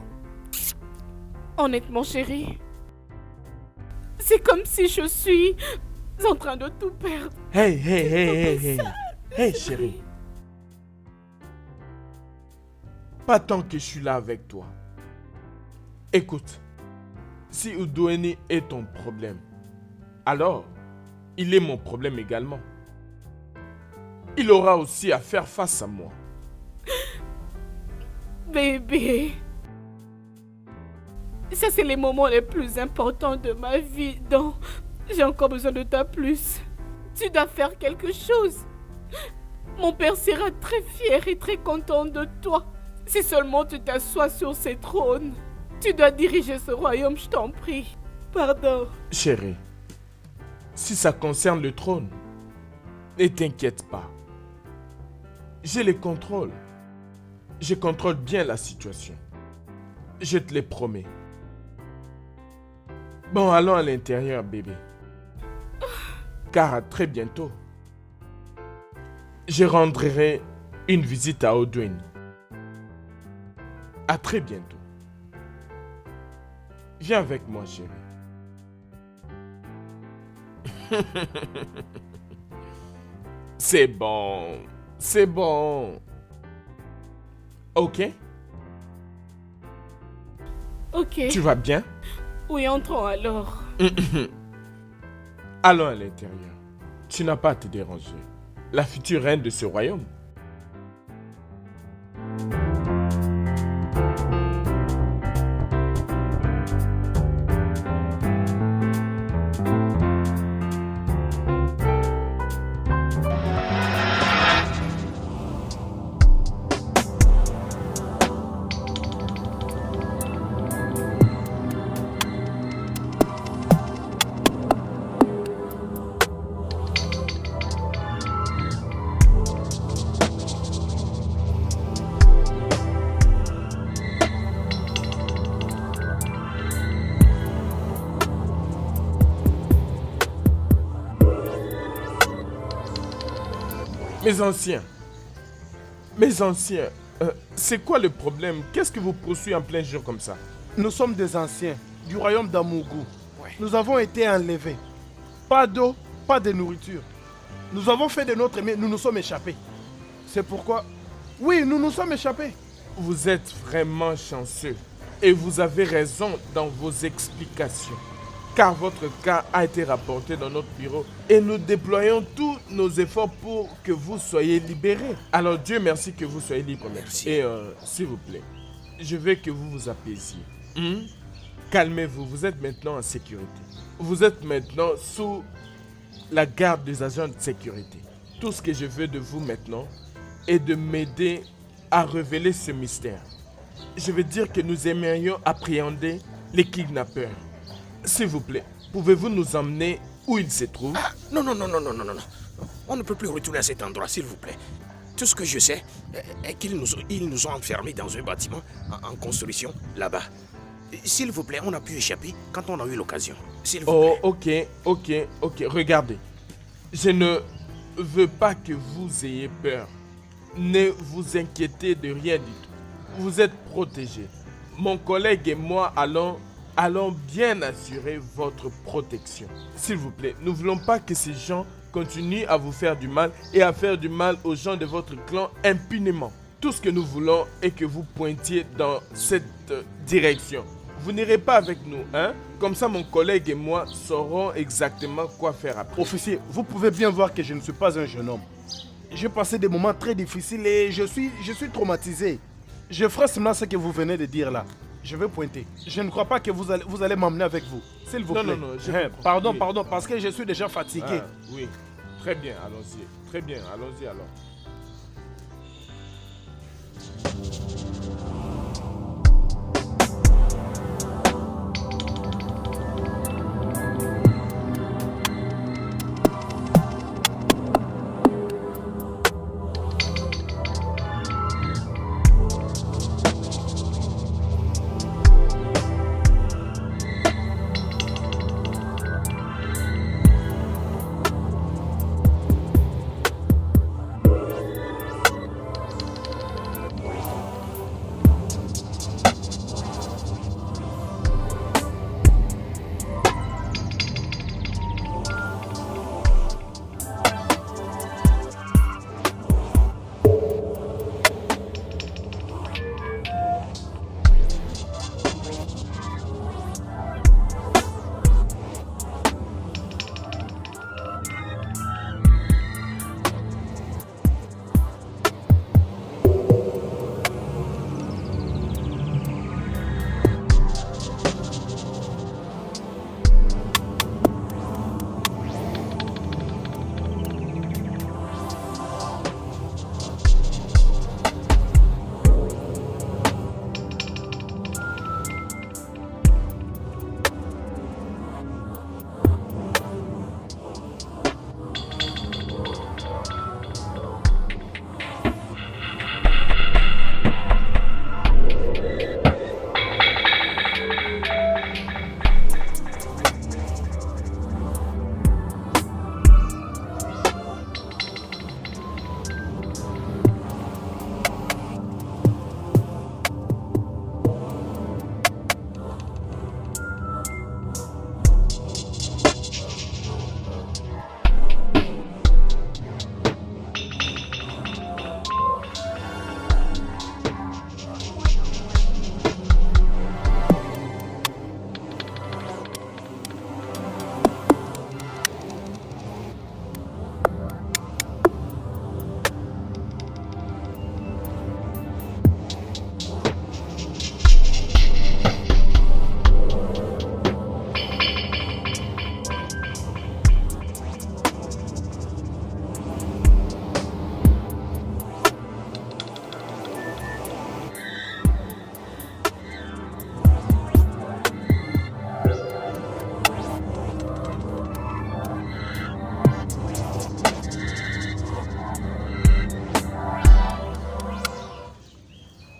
Honnêtement, chérie. C'est comme si je suis en train de tout perdre. Hey, chérie. Pas tant que je suis là avec toi. Écoute, si Udweni est ton problème, alors il est mon problème également. Il aura aussi à faire face à moi. Bébé. Ça, c'est les moments les plus importants de ma vie, donc j'ai encore besoin de toi plus. Tu dois faire quelque chose. Mon père sera très fier et très content de toi. Si seulement tu t'assois sur ce trône. Tu dois diriger ce royaume, je t'en prie. Pardon. Chérie, si ça concerne le trône, ne t'inquiète pas. J'ai le contrôle. Je contrôle bien la situation. Je te le promets. Bon, allons à l'intérieur, bébé. Car à très bientôt, je rendrai une visite à Odweni. À très bientôt. Viens avec moi, chérie. C'est bon. C'est bon. Ok? Ok. Tu vas bien? Oui, entrons alors. Allons à l'intérieur. Tu n'as pas à te déranger. La future reine de ce royaume. Mes anciens, c'est quoi le problème? Qu'est-ce que vous poursuivez en plein jour comme ça? Nous sommes des anciens du royaume d'Amougou. Nous avons été enlevés. Pas d'eau, pas de nourriture. Nous avons fait de notre mieux, nous nous sommes échappés. C'est pourquoi... Oui, nous nous sommes échappés. Vous êtes vraiment chanceux. Et vous avez raison dans vos explications. Car votre cas a été rapporté dans notre bureau et nous déployons tout nos efforts pour que vous soyez libérés. Alors Dieu merci que vous soyez libres. Merci. Et s'il vous plaît, je veux que vous vous apaisiez. Calmez-vous, vous êtes maintenant en sécurité. Vous êtes maintenant sous la garde des agents de sécurité. Tout ce que je veux de vous maintenant est de m'aider à révéler ce mystère. Je veux dire que nous aimerions appréhender les kidnappeurs. S'il vous plaît, pouvez-vous nous emmener où ils se trouvent? Non. On ne peut plus retourner à cet endroit, s'il vous plaît. Tout ce que je sais est qu'ils nous ont enfermés dans un bâtiment en construction là-bas. S'il vous plaît, on a pu échapper quand on a eu l'occasion. S'il vous plaît. Ok. Regardez. Je ne veux pas que vous ayez peur. Ne vous inquiétez de rien du tout. Vous êtes protégés. Mon collègue et moi allons bien assurer votre protection. S'il vous plaît, nous ne voulons pas que ces gens continuent à vous faire du mal et à faire du mal aux gens de votre clan impunément. Tout ce que nous voulons est que vous pointiez dans cette direction. Vous n'irez pas avec nous, hein? Comme ça, mon collègue et moi saurons exactement quoi faire après. Officier, vous pouvez bien voir que je ne suis pas un jeune homme. J'ai passé des moments très difficiles et je suis traumatisé. Je ferai seulement ce que vous venez de dire là. Je vais pointer. Je ne crois pas que vous allez m'emmener avec vous. S'il vous plaît. Non, Pardon, parce que je suis déjà fatigué. Oui, très bien, allons-y. Très bien, allons-y alors.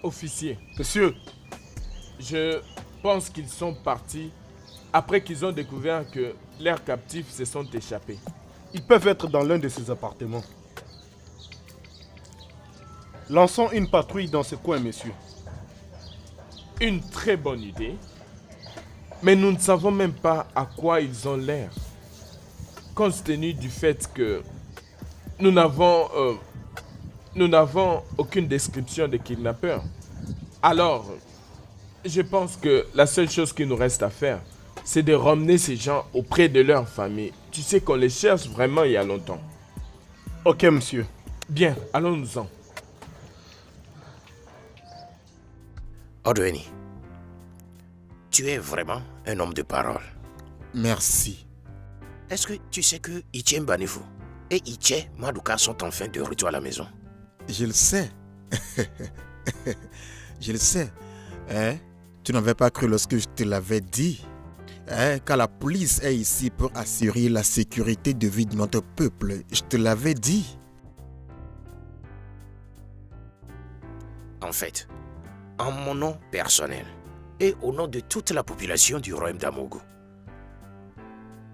Officier, Monsieur, je pense qu'ils sont partis après qu'ils ont découvert que leurs captifs se sont échappés. ils peuvent être dans l'un de ces appartements. Lançons une patrouille dans ce coin, monsieur. Une très bonne idée. Mais nous ne savons même pas à quoi ils ont l'air. Compte tenu du fait que nous n'avons aucune description des kidnappeurs. Alors, je pense que la seule chose qu'il nous reste à faire, c'est de ramener ces gens auprès de leur famille. Tu sais qu'on les cherche vraiment il y a longtemps. Ok, monsieur. Bien, allons-nous-en. Odoeni, tu es vraiment un homme de parole. Merci. Est-ce que tu sais que Ichie Mbanifu et Ichie Maduka sont enfin de retour à la maison? Je le sais. Je le sais. Hein? Tu n'avais pas cru lorsque je te l'avais dit. Hein? Car la police est ici pour assurer la sécurité de vie de notre peuple. Je te l'avais dit. En fait, en mon nom personnel et au nom de toute la population du royaume d'Amogo,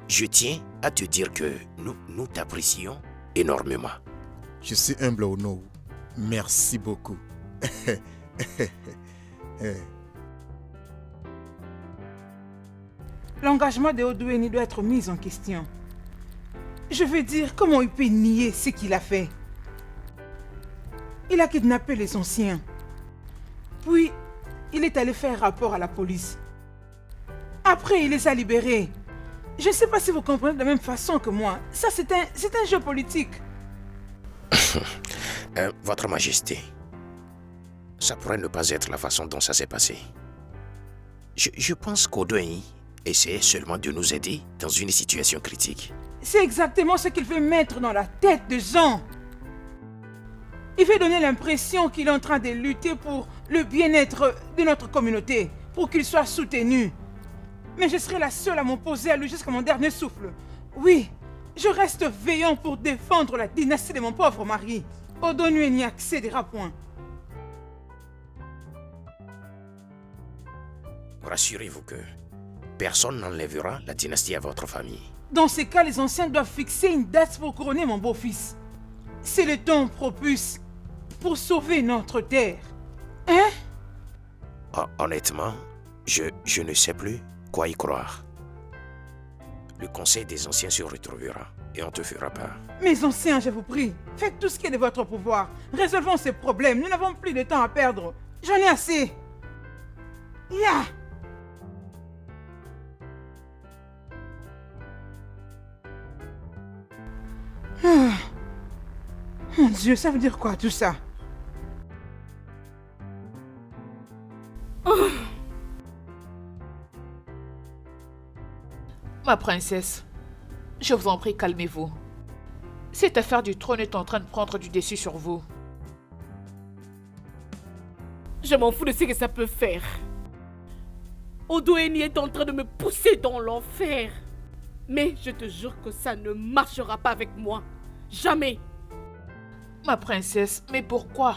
je tiens à te dire que nous t'apprécions énormément. Je suis humble au nom. Merci beaucoup. L'engagement de Odoeni doit être mis en question. Je veux dire, comment il peut nier ce qu'il a fait? Il a kidnappé les anciens. Puis, il est allé faire rapport à la police. Après, il les a libérés. Je ne sais pas si vous comprenez de la même façon que moi. Ça, c'est un jeu politique. Votre Majesté, ça pourrait ne pas être la façon dont ça s'est passé. Je pense qu'Odoeni essayait seulement de nous aider dans une situation critique. C'est exactement ce qu'il veut mettre dans la tête de Jean. Il veut donner l'impression qu'il est en train de lutter pour le bien-être de notre communauté, pour qu'il soit soutenu. Mais je serai la seule à m'opposer à lui jusqu'à mon dernier souffle. Oui, je reste veillant pour défendre la dynastie de mon pauvre mari. Odoeni n'y accédera point. Rassurez-vous que personne n'enlèvera la dynastie à votre famille. Dans ces cas, les anciens doivent fixer une date pour couronner mon beau-fils. C'est le temps propice pour sauver notre terre. Hein? Honnêtement, je ne sais plus quoi y croire. Le conseil des anciens se retrouvera et on te fera part. Mes anciens, je vous prie, faites tout ce qui est de votre pouvoir. Résolvons ces problèmes. Nous n'avons plus de temps à perdre. J'en ai assez. Ya! Mon Dieu, ça veut dire quoi tout ça? Ma princesse, je vous en prie, calmez-vous. Cette affaire du trône est en train de prendre du dessus sur vous. Je m'en fous de ce que ça peut faire. Odoeni est en train de me pousser dans l'enfer. Mais je te jure que ça ne marchera pas avec moi. Jamais. Ma princesse, mais pourquoi?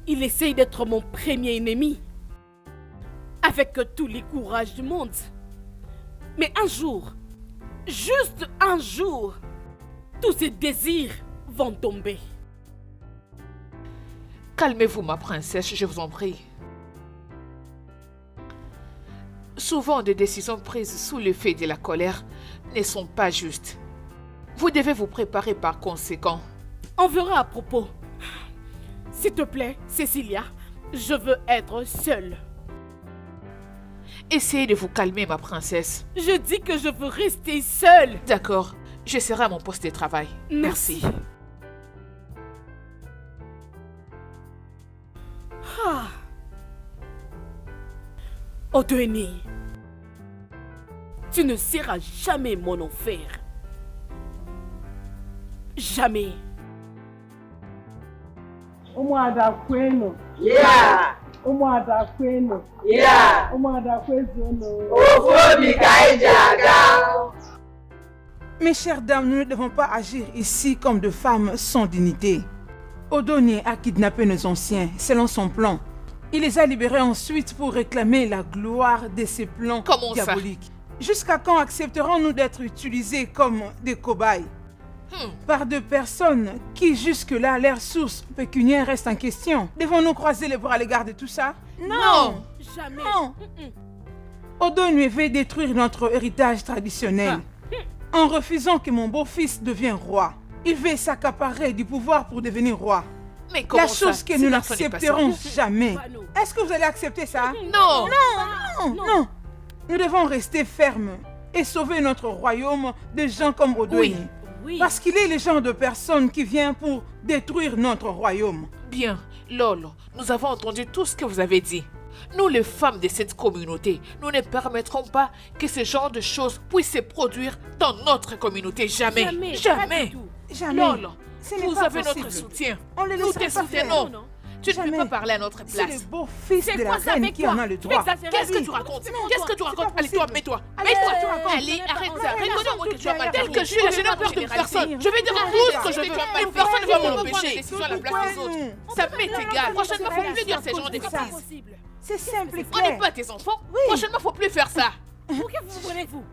Il essaye d'être mon premier ennemi. Avec tous les courages du monde. Mais un jour, juste un jour, tous ces désirs vont tomber. Calmez-vous, ma princesse, je vous en prie. Souvent, des décisions prises sous l'effet de la colère ne sont pas justes. Vous devez vous préparer par conséquent. On verra à propos. S'il te plaît, Cecilia, je veux être seule. Essayez de vous calmer, ma princesse. Je dis que je veux rester seule. D'accord, je serai à mon poste de travail. Merci. Odoeni, tu ne seras jamais mon enfer. Jamais. Umuada kwenu. Yeah. Umuada kwenu. Yeah. Umuada kwezono. Ofobi Kaijaga. Mes chères dames, nous ne devons pas agir ici comme de femmes sans dignité. Odoeni a kidnappé nos anciens, selon son plan. Il les a libérés ensuite pour réclamer la gloire de ses plans diaboliques. Jusqu'à quand accepterons-nous d'être utilisés comme des cobayes par deux personnes qui jusque-là, leur source pécuniaire reste en question? Devons-nous croiser les bras à l'égard de tout ça? Non! Jamais! Non! Odoeni veut détruire notre héritage traditionnel. En refusant que mon beau-fils devienne roi, il veut s'accaparer du pouvoir pour devenir roi. Mais comment la chose que nous n'accepterons jamais. Est-ce que vous allez accepter ça? Non! Non! Non! Non! Nous devons rester fermes et sauver notre royaume de gens comme Odoeni. Oui. Parce qu'il est le genre de personne qui vient pour détruire notre royaume. Bien, Lolo, nous avons entendu tout ce que vous avez dit. Nous, les femmes de cette communauté, nous ne permettrons pas que ce genre de choses puissent se produire dans notre communauté. Jamais. Jamais. Jamais. Lolo, Ce n'est vous pas avez possible. notre soutien. On le Nous te laissera pas soutenons. faire. Tu ne Jamais. peux pas parler à notre C'est place. le beau-fils de la reine qui en a le droit. Qu'est-ce que tu racontes? Qu'est-ce que tu racontes? Allez, toi, mets-toi. Allez, Mets-toi. Allez, arrête ça. Reconnais-moi que tu as mal. Tel que je suis là, je n'ai peur de personne. Je vais dire tout ce que je veux. Et personne ne va m'en empêcher. Décision à la place des autres. Ça m'est égal. Prochainement, il ne faut plus dire ces gens de bêtises. C'est simple et On n'est clair. pas tes enfants. Prochainement, il ne faut plus faire ça. Pour que vous prenez-vous?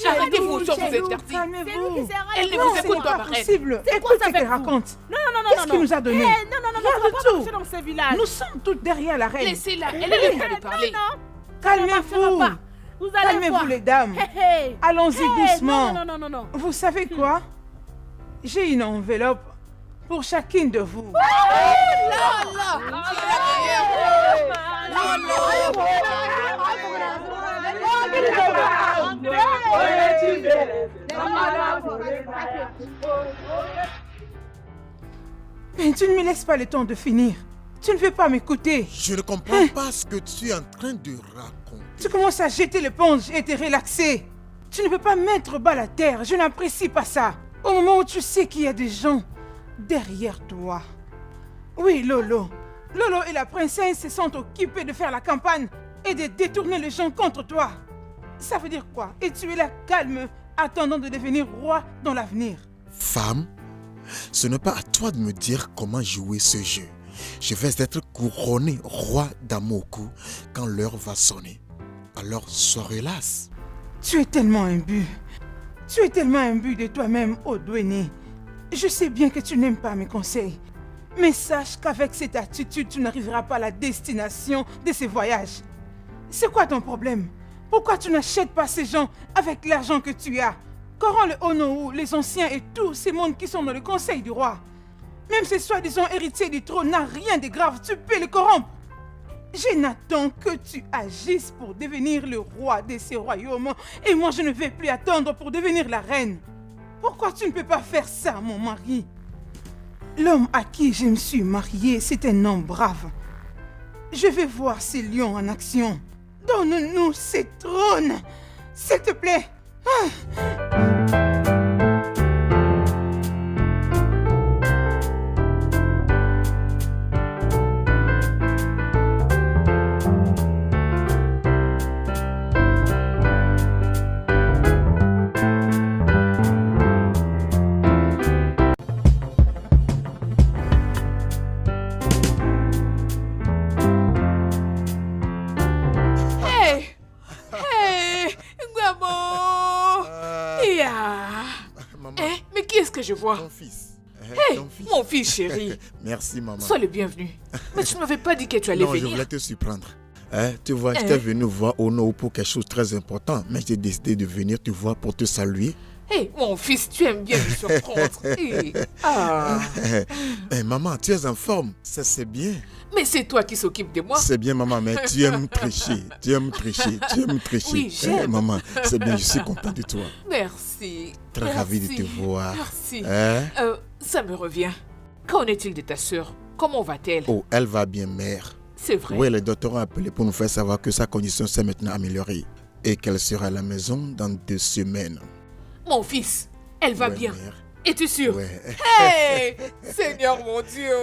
Arrêtez-vous, je vous interdis. Calmez-vous. Elle ne Non, vous ce écoute n'est pas, pas ma reine. possible. C'est quoi Écoute ça ce qu'elle avec vous? raconte. Non. Qu'est-ce qu'il nous a donné? Non, Rien on du va pas tout. marcher dans ce village. Nous sommes toutes derrière la reine. Laissez-la. Elle est le temps de parler. Calmez-vous. pas. Vous allez Calmez-vous voir. les dames. Hey. Allons-y doucement. Non. Vous savez quoi? J'ai une enveloppe pour chacune de vous. Mais tu ne me laisses pas le temps de finir. Tu ne veux pas m'écouter. Je ne comprends pas ce que tu es en train de raconter. Tu commences à jeter l'éponge et te relaxer. Tu ne peux pas mettre bas la terre. Je n'apprécie pas ça. Au moment où tu sais qu'il y a des gens derrière toi. Oui, Lolo. Lolo et la princesse se sont occupés de faire la campagne et de détourner les gens contre toi. Ça veut dire quoi? Et tu es là calme, attendant de devenir roi dans l'avenir. Femme, ce n'est pas à toi de me dire comment jouer ce jeu. Je vais être couronné roi d'Amoku quand l'heure va sonner. Alors sois relax. Tu es tellement imbu. Tu es tellement imbu de toi-même, Odouéné. Je sais bien que tu n'aimes pas mes conseils. Mais sache qu'avec cette attitude, tu n'arriveras pas à la destination de ce voyage. C'est quoi ton problème? Pourquoi tu n'achètes pas ces gens avec l'argent que tu as? Coran le Onoou, les anciens et tous ces mondes qui sont dans le conseil du roi. Même ces soi-disant héritiers du trône n'a rien de grave, tu peux les corrompre. Je n'attends que tu agisses pour devenir le roi de ces royaumes et moi je ne vais plus attendre pour devenir la reine. Pourquoi tu ne peux pas faire ça, mon mari? L'homme à qui je me suis mariée, c'est un homme brave. Je vais voir ces lions en action. Donne-nous ces trônes, s'il te plaît. Mais qui est-ce que je vois? Ton fils. Hey, mon fils chéri. Merci maman. Sois le bienvenu. Mais tu ne m'avais pas dit que tu allais non, venir. je voulais te surprendre. Tu vois, j'étais venu voir Ono pour quelque chose de très important, mais j'ai décidé de venir te voir pour te saluer. Hey, mon fils, tu aimes bien me surprendre. Hey. Maman, tu es en forme, ça c'est bien. Mais c'est toi qui s'occupe de moi. C'est bien maman, mais tu aimes tricher. Tu aimes tricher. Oui, j'aime. Maman, c'est bien, je suis content de toi. Merci. Très ravi de te voir. Merci. Ça me revient. Qu'en est-il de ta sœur? Comment va-t-elle? Oh, elle va bien, mère. C'est vrai. Oui, le docteur a appelé pour nous faire savoir que sa condition s'est maintenant améliorée et qu'elle sera à la maison dans 2 semaines. Mon fils, elle va bien. Mère. Es-tu sûr? Ouais. Hey, Seigneur mon Dieu.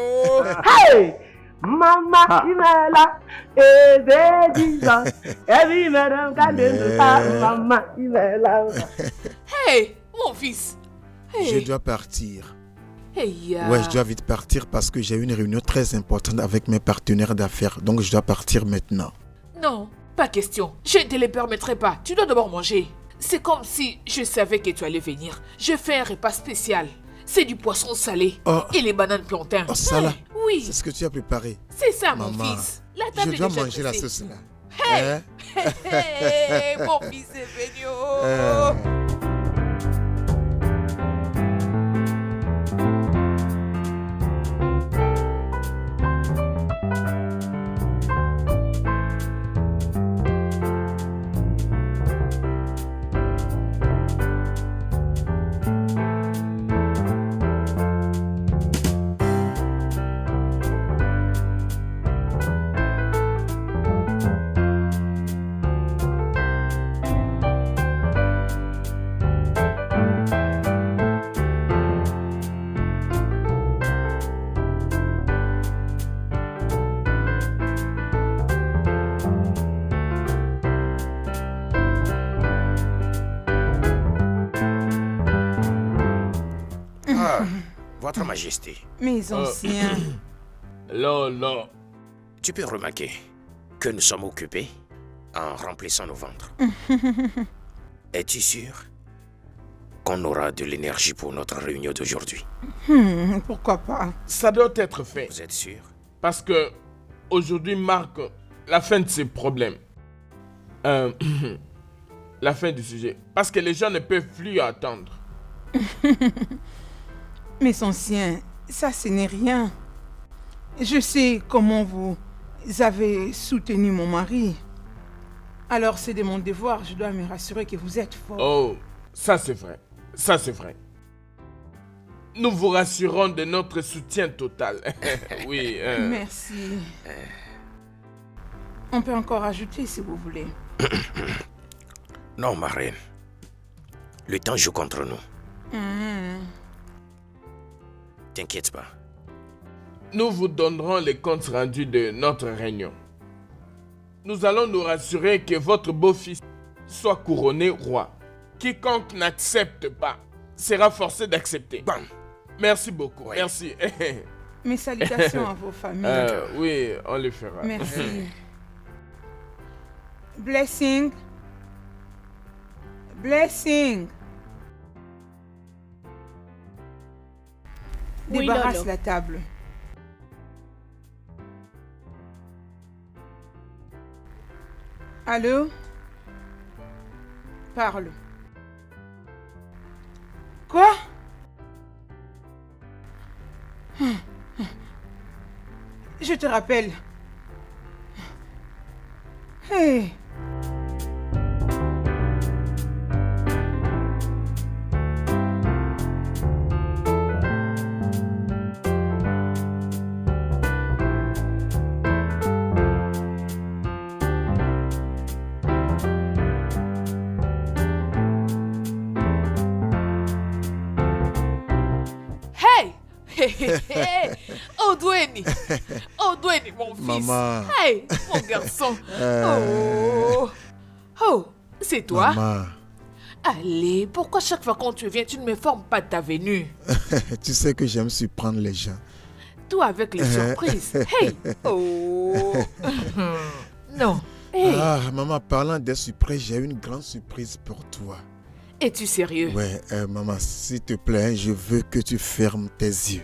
Hey! Mama Imela, Ebediza, Evi Madame Kadenda, Mama Imela. Hey, mon fils. Hey. Je dois partir. Hey, Ouais, je dois vite partir parce que j'ai une réunion très importante avec mes partenaires d'affaires. Donc, je dois partir maintenant. Non, pas question. Je ne te le permettrai pas. Tu dois d'abord manger. C'est comme si je savais que tu allais venir. Je fais un repas spécial. C'est du poisson salé et les bananes plantains. Oh, ça là? Oui. C'est ce que tu as préparé. C'est ça, Maman, mon fils. La table je dois est déjà manger la dressée. sauce là. Hey, hey, mon fils est venu. Votre Majesté. Mes anciens. Non. Tu peux remarquer que nous sommes occupés en remplissant nos ventres. Es-tu sûr qu'on aura de l'énergie pour notre réunion d'aujourd'hui? Pourquoi pas? Ça doit être fait. Vous êtes sûr? Parce que aujourd'hui marque la fin de ces problèmes. La fin du sujet. Parce que les gens ne peuvent plus attendre. Mes anciens, ça ce n'est rien. Je sais comment vous avez soutenu mon mari. Alors c'est de mon devoir, je dois me rassurer que vous êtes fort. Oh, ça c'est vrai. Ça c'est vrai. Nous vous rassurons de notre soutien total. Oui. Merci. On peut encore ajouter si vous voulez. Non, ma reine. Le temps joue contre nous. T'inquiète pas. Nous vous donnerons les comptes rendus de notre réunion. Nous allons nous rassurer que votre beau-fils soit couronné roi. Quiconque n'accepte pas sera forcé d'accepter. Bam. Merci beaucoup. Ouais. Merci. Mes salutations à vos familles. Oui, on le fera. Merci. Blessing. Blessing. Oui, Débarrasse Lolo. la table. Allô? Parle. Quoi? Je te rappelle. Hey. Odweni, mon fils. Maman. Hey, mon garçon. Oh, c'est toi? Maman, Allez, pourquoi chaque fois quand tu viens, tu ne m'informes pas de ta venue? tu sais que j'aime surprendre les gens. Toi avec les surprises. Hey, oh. Non. Hey, Ah, maman, parlant des surprises, j'ai une grande surprise pour toi. es-tu sérieux? Ouais, maman, s'il te plaît, je veux que tu fermes tes yeux.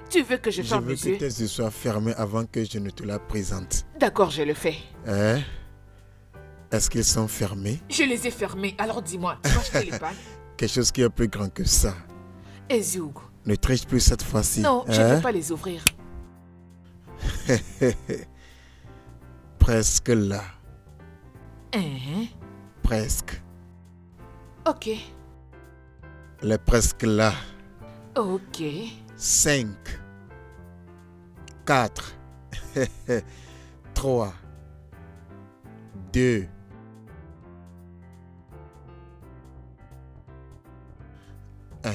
Tu veux que je Je ferme veux mes que yeux? tes yeux soient fermés avant que je ne te la présente. D'accord, je le fais. Hein? Est-ce qu'ils sont fermés? Je les ai fermés, alors dis-moi, tu vas acheter les pagnes? Quelque chose qui est plus grand que ça. Ezioug. Ne triche plus cette fois-ci. Non, je ne hein? vais pas les ouvrir. Presque là. Hein? Presque. Ok, Elle est presque là. ok. 5, 4, 3, 2, 1.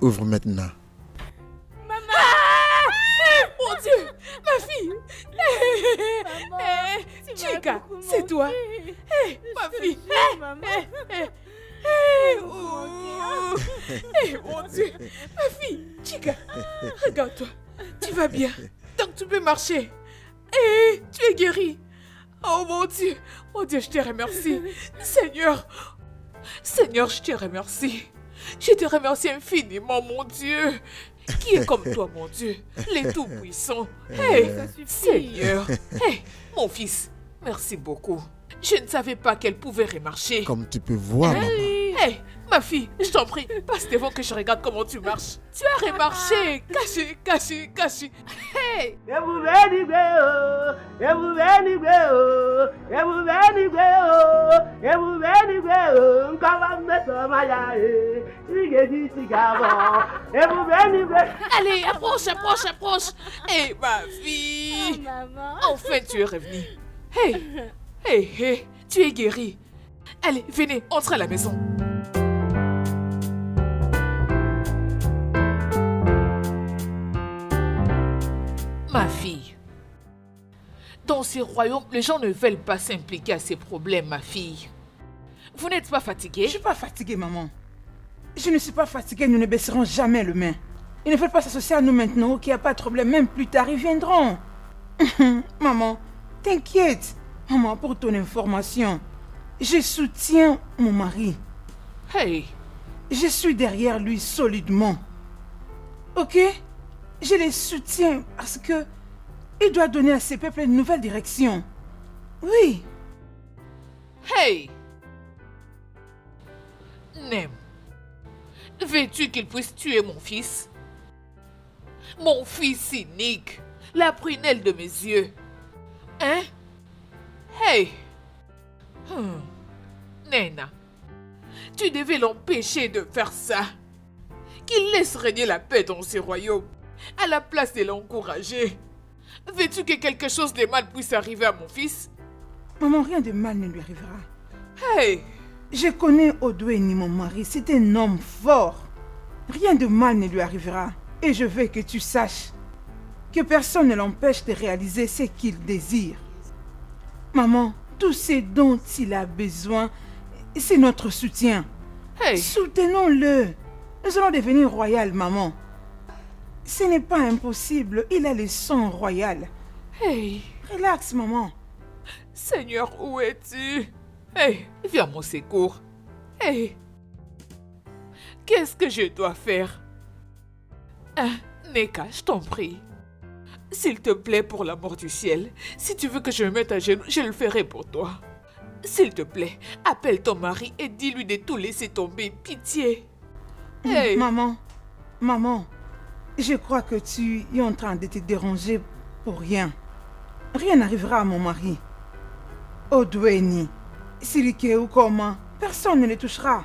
Ouvre maintenant. Mon Dieu, ma fille. Chica, c'est toi. Ma fille. Mon Dieu, ma fille. Chica, regarde-toi. Tu vas bien. Donc tu peux marcher. Tu es guérie. Oh mon Dieu, je te remercie. Seigneur, je te remercie. Je te remercie infiniment, mon Dieu. Qui est comme toi, mon Dieu, les tout-puissants. Hey, Seigneur. Hey, mon fils, merci beaucoup. Je ne savais pas qu'elle pouvait remarcher. Comme tu peux voir, maman. Hey, ma fille, je t'en prie, passe devant que je regarde comment tu marches. Tu as remarché. Caché. Hey. Allez, approche. Hey, ma fille. Maman. Enfin, tu es revenue. Hey, tu es guérie. Allez, venez, entre à la maison. Ma fille, dans ces royaumes, les gens ne veulent pas s'impliquer à ces problèmes, ma fille. Vous n'êtes pas Je fatiguée? suis pas fatiguée, maman. Je ne suis pas fatiguée, nous ne baisserons jamais le main. Ils ne veulent pas s'associer à nous maintenant, ok, y a pas de problème, même plus tard, ils viendront. Maman, t'inquiète. Maman, pour ton information, je soutiens mon mari. Hey, Je suis derrière lui solidement. Ok? Je les soutiens parce que il doit donner à ces peuples une nouvelle direction. Oui. hey. Nem, veux-tu qu'il puisse tuer mon fils? Mon fils cynique, la prunelle de mes yeux. Hein? Hey! Nena, tu devais l'empêcher de faire ça. Qu'il laisse régner la paix dans ce royaume, à la place de l'encourager. Veux-tu que quelque chose de mal puisse arriver à mon fils? Maman, rien de mal ne lui arrivera. Hey! Je connais Odweni, mon mari, c'est un homme fort. Rien de mal ne lui arrivera. Et je veux que tu saches que personne ne l'empêche de réaliser ce qu'il désire. Maman, tout ce dont il a besoin, c'est notre soutien. Hey! Soutenons-le. Nous allons devenir royal, maman. Ce n'est pas impossible, il a le sang royal. Hey! Relax, maman. Seigneur, où es-tu? Hey, viens à mon secours. Hey! Qu'est-ce que je dois faire? Hein, Neka, je t'en prie. S'il te plaît, pour l'amour du ciel, si tu veux que je me mette à genoux, je le ferai pour toi. S'il te plaît, appelle ton mari et dis-lui de tout laisser tomber. Pitié. Hey! Maman, je crois que tu es en train de te déranger pour rien. Rien n'arrivera à mon mari. Odweni, Sirike ou comment, personne ne le touchera.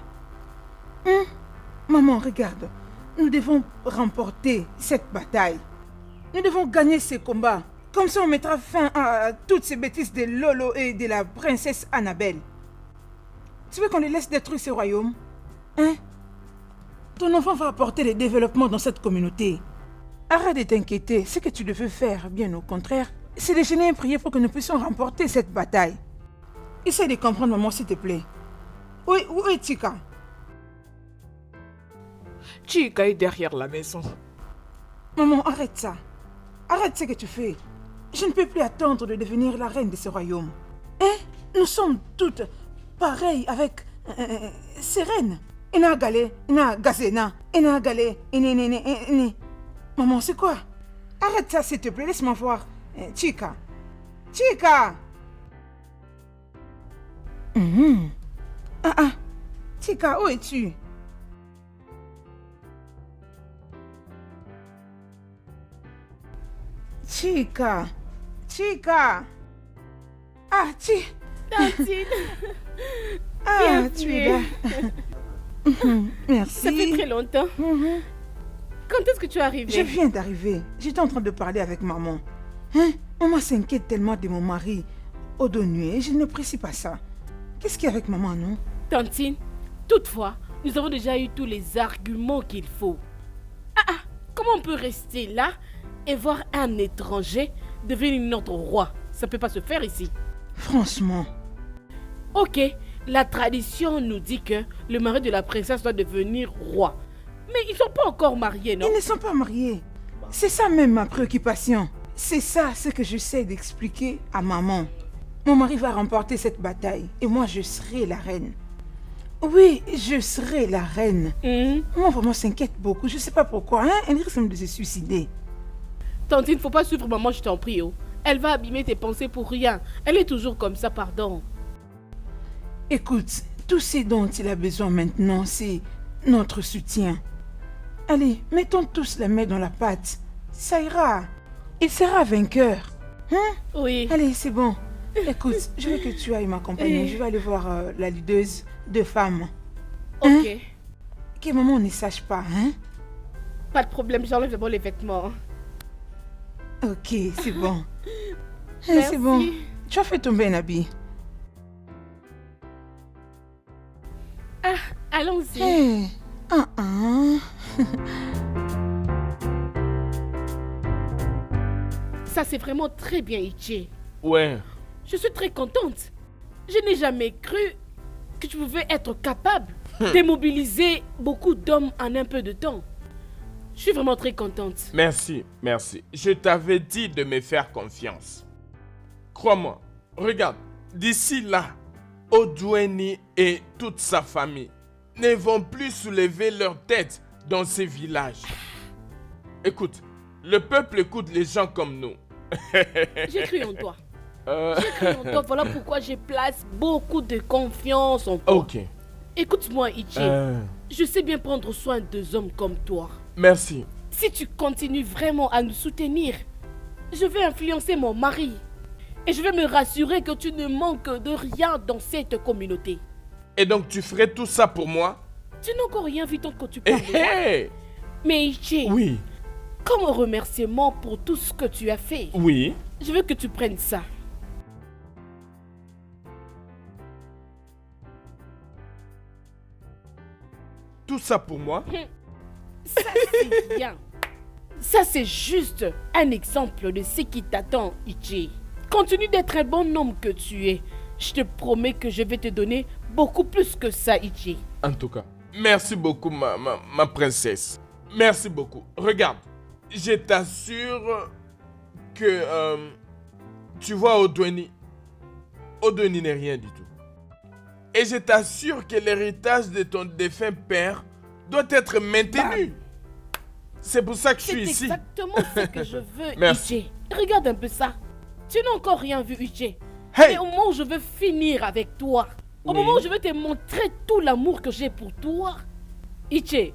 Maman, regarde, nous devons remporter cette bataille. Nous devons gagner ce combat. Comme ça, on mettra fin à toutes ces bêtises de Lolo et de la princesse Annabelle. Tu veux qu'on les laisse détruire ce royaume? Hein? Ton enfant va apporter le développement dans cette communauté. Arrête de t'inquiéter. Ce que tu devais faire, bien au contraire, c'est de gêner et prier pour que nous puissions remporter cette bataille. Essaye de comprendre, maman, s'il te plaît. Où est Chika? Chika est derrière la maison. Maman, arrête ça. Arrête ce que tu fais. Je ne peux plus attendre de devenir la reine de ce royaume. Hein? Nous sommes toutes pareilles avec ces reines. Ina Gale, Ina Gazena, Ina Gale, Ine. Maman, c'est quoi? Arrête ça, s'il te plaît. Laisse-moi voir. Chika. Chika! Chika, où es-tu? Chika. Tantine. Tu es là. Merci. Ça fait très longtemps. Quand est-ce que tu es arrivée? Je viens d'arriver. J'étais en train de parler avec maman. Maman s'inquiète tellement de mon mari, Odonue, et je n'apprécie pas ça. Qu'est-ce qu'il y a avec maman, non? Tantine, toutefois, nous avons déjà eu tous les arguments qu'il faut. Comment on peut rester là et voir un étranger devenir notre roi? Ça peut pas se faire ici. Franchement. Ok, la tradition nous dit que le mari de la princesse doit devenir roi. Mais ils sont pas encore mariés, non? Ils ne sont pas mariés. C'est ça même ma préoccupation. C'est ça ce que j'essaie d'expliquer à maman. Mon mari va remporter cette bataille et moi je serai la reine. Oui, je serai la reine. Maman vraiment s'inquiète beaucoup. Je sais pas pourquoi. Elle risque même de se suicider. Tantine, faut pas suivre maman, je t'en prie. Elle va abîmer tes pensées pour rien. Elle est toujours comme ça, pardon. Écoute, tout ce dont il a besoin maintenant, c'est notre soutien. Allez, mettons tous la main dans la pâte. Ça ira. Il sera vainqueur. Oui. Allez, c'est bon. Écoute, je veux que tu ailles m'accompagner. Je vais aller voir la leaduse de femmes. Ok. Que maman ne sache pas, Pas de problème, j'enlève d'abord les vêtements. Ok, c'est bon. Merci. C'est bon. Tu as fait tomber un habit. Allons-y. Ça, c'est vraiment très bien, Ichi. Ouais. Je suis très contente. Je n'ai jamais cru que tu pouvais être capable démobilisé beaucoup d'hommes en un peu de temps. Je suis vraiment très contente. Merci, merci. Je t'avais dit de me faire confiance. Crois-moi, regarde, d'ici là, Odweni et toute sa famille ne vont plus soulever leur tête dans ces villages. Écoute, le peuple écoute les gens comme nous. J'ai cru en toi. J'ai cru en toi, voilà pourquoi je place beaucoup de confiance en toi. Ok. Écoute-moi, Ichi. Je sais bien prendre soin des hommes comme toi. Merci. Si tu continues vraiment à nous soutenir, je vais influencer mon mari. Et je vais me rassurer que tu ne manques de rien dans cette communauté. Et donc tu ferais tout ça pour moi? Tu n'as encore rien vu tant que tu parles de moi. Mais Ichi, oui. Comme remerciement pour tout ce que tu as fait, oui, je veux que tu prennes ça. Tout ça pour moi? Ça c'est bien. Ça c'est juste un exemple de ce qui t'attend, Ichi. Continue d'être un bon homme que tu es. Je te promets que je vais te donner beaucoup plus que ça, Ichi. En tout cas, merci beaucoup ma princesse. Merci beaucoup. Regarde, je t'assure que tu vois Odweni n'est rien du tout. Et je t'assure que l'héritage de ton défunt père doit être maintenu. C'est pour ça que je suis ici. C'est exactement ce que je veux, Merci. Ichi. Regarde un peu ça. Tu n'as encore rien vu, Ichi. Hey. Et au moment où je veux finir avec toi, au moment où je veux te montrer tout l'amour que j'ai pour toi, Ichi,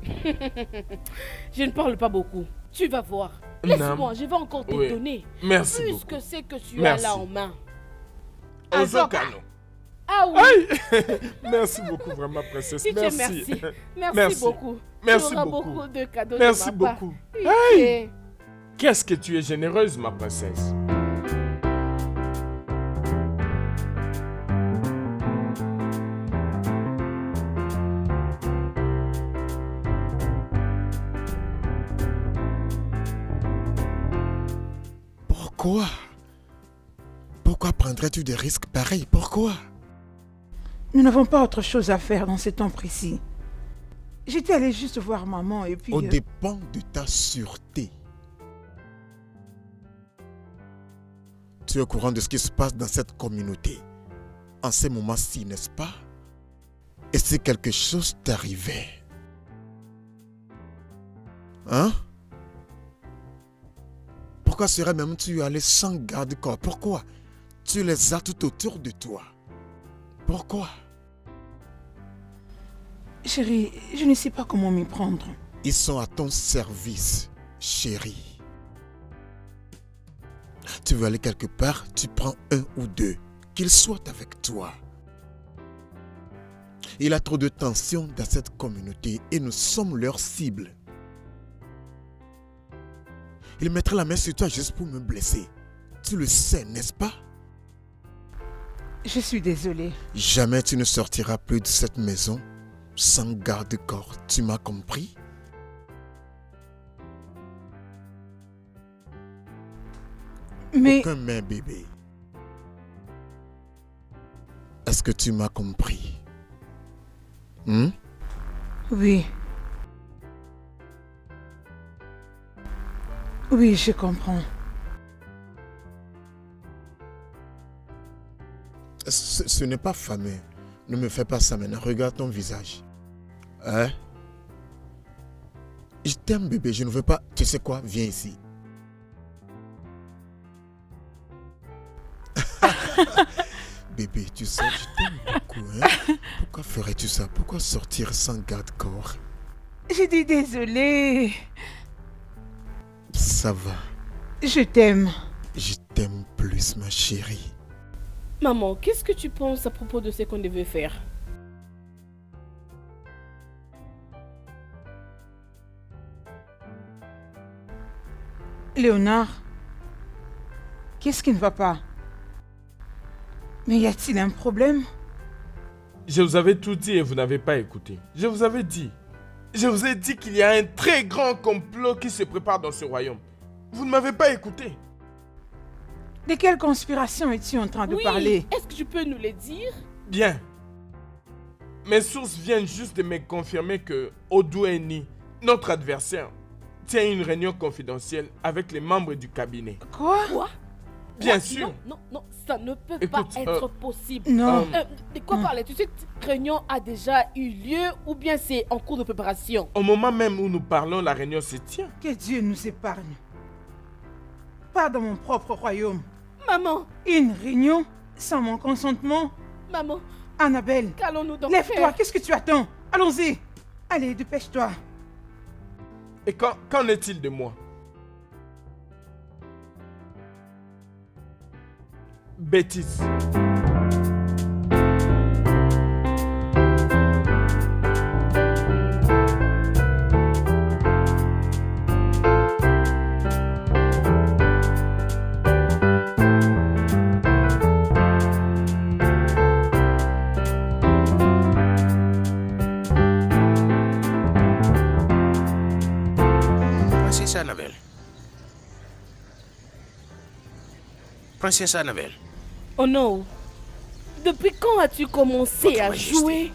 je ne parle pas beaucoup. Tu vas voir. Laisse-moi, je vais encore te donner. Merci plus beaucoup. que ce que tu as là en main. Ozokano. Ah oui. Merci beaucoup, vraiment, princesse. Ichi, Merci. Merci beaucoup. Merci tu auras beaucoup. De cadeaux Merci de ma beaucoup. Part. Hey. Qu'est-ce que tu es généreuse, ma princesse. Pourquoi prendrais-tu des risques pareils? Pourquoi? Nous n'avons pas autre chose à faire dans ce temps précis. J'étais allée juste voir maman et puis... Au dépend de ta sûreté. Tu es au courant de ce qui se passe dans cette communauté en ces moments-ci, n'est-ce pas? Et si quelque chose t'arrivait? Hein? Pourquoi serais même-tu allé sans garde-corps? Pourquoi? Tu les as tout autour de toi. Pourquoi? Chérie, je ne sais pas comment m'y prendre. Ils sont à ton service, chérie. Tu veux aller quelque part, tu prends un ou deux, qu'ils soient avec toi. Il y a trop de tension dans cette communauté et nous sommes leur cible. Il mettrait la main sur toi juste pour me blesser. Tu le sais, n'est-ce pas? Je suis désolée. Jamais tu ne sortiras plus de cette maison sans garde-corps. Tu m'as compris? Mais... Aucun mais, bébé. Est-ce que tu m'as compris? Oui. Oui, je comprends. Ce n'est pas fameux. Ne me fais pas ça maintenant. Regarde ton visage. Hein? Je t'aime, bébé. Je ne veux pas... Tu sais quoi? Viens ici. Bébé, tu sais, je t'aime beaucoup. Hein? Pourquoi ferais-tu ça? Pourquoi sortir sans garde-corps? J'ai dit désolée. Ça va. Je t'aime. Je t'aime plus, ma chérie. Maman, qu'est-ce que tu penses à propos de ce qu'on devait faire? Léonard, qu'est-ce qui ne va pas? Mais y a-t-il un problème? Je vous avais tout dit et vous n'avez pas écouté. Je vous avais dit. Je vous ai dit qu'il y a un très grand complot qui se prépare dans ce royaume. Vous ne m'avez pas écouté. De quelle conspiration es-tu en train de parler? Est-ce que tu peux nous le dire? Bien. Mes sources viennent juste de me confirmer que Odoueni, notre adversaire, tient une réunion confidentielle avec les membres du cabinet. Quoi? Bien sûr. Non, ça ne peut Écoute, pas être possible. Non. De quoi parles-tu? Cette réunion a déjà eu lieu ou bien c'est en cours de préparation? Au moment même où nous parlons, la réunion se tient. Que Dieu nous épargne. Pas dans mon propre royaume. Maman, Une réunion sans mon consentement. maman, Annabelle, qu'allons-nous donc lève-toi, faire? qu'est-ce que tu attends? Allons-y. Allez, dépêche-toi. Et qu'en est-il de moi? Bêtise. Princesse Annabelle. Princesse Annabelle. Oh non. Depuis quand as-tu commencé Votre à Majesté. jouer?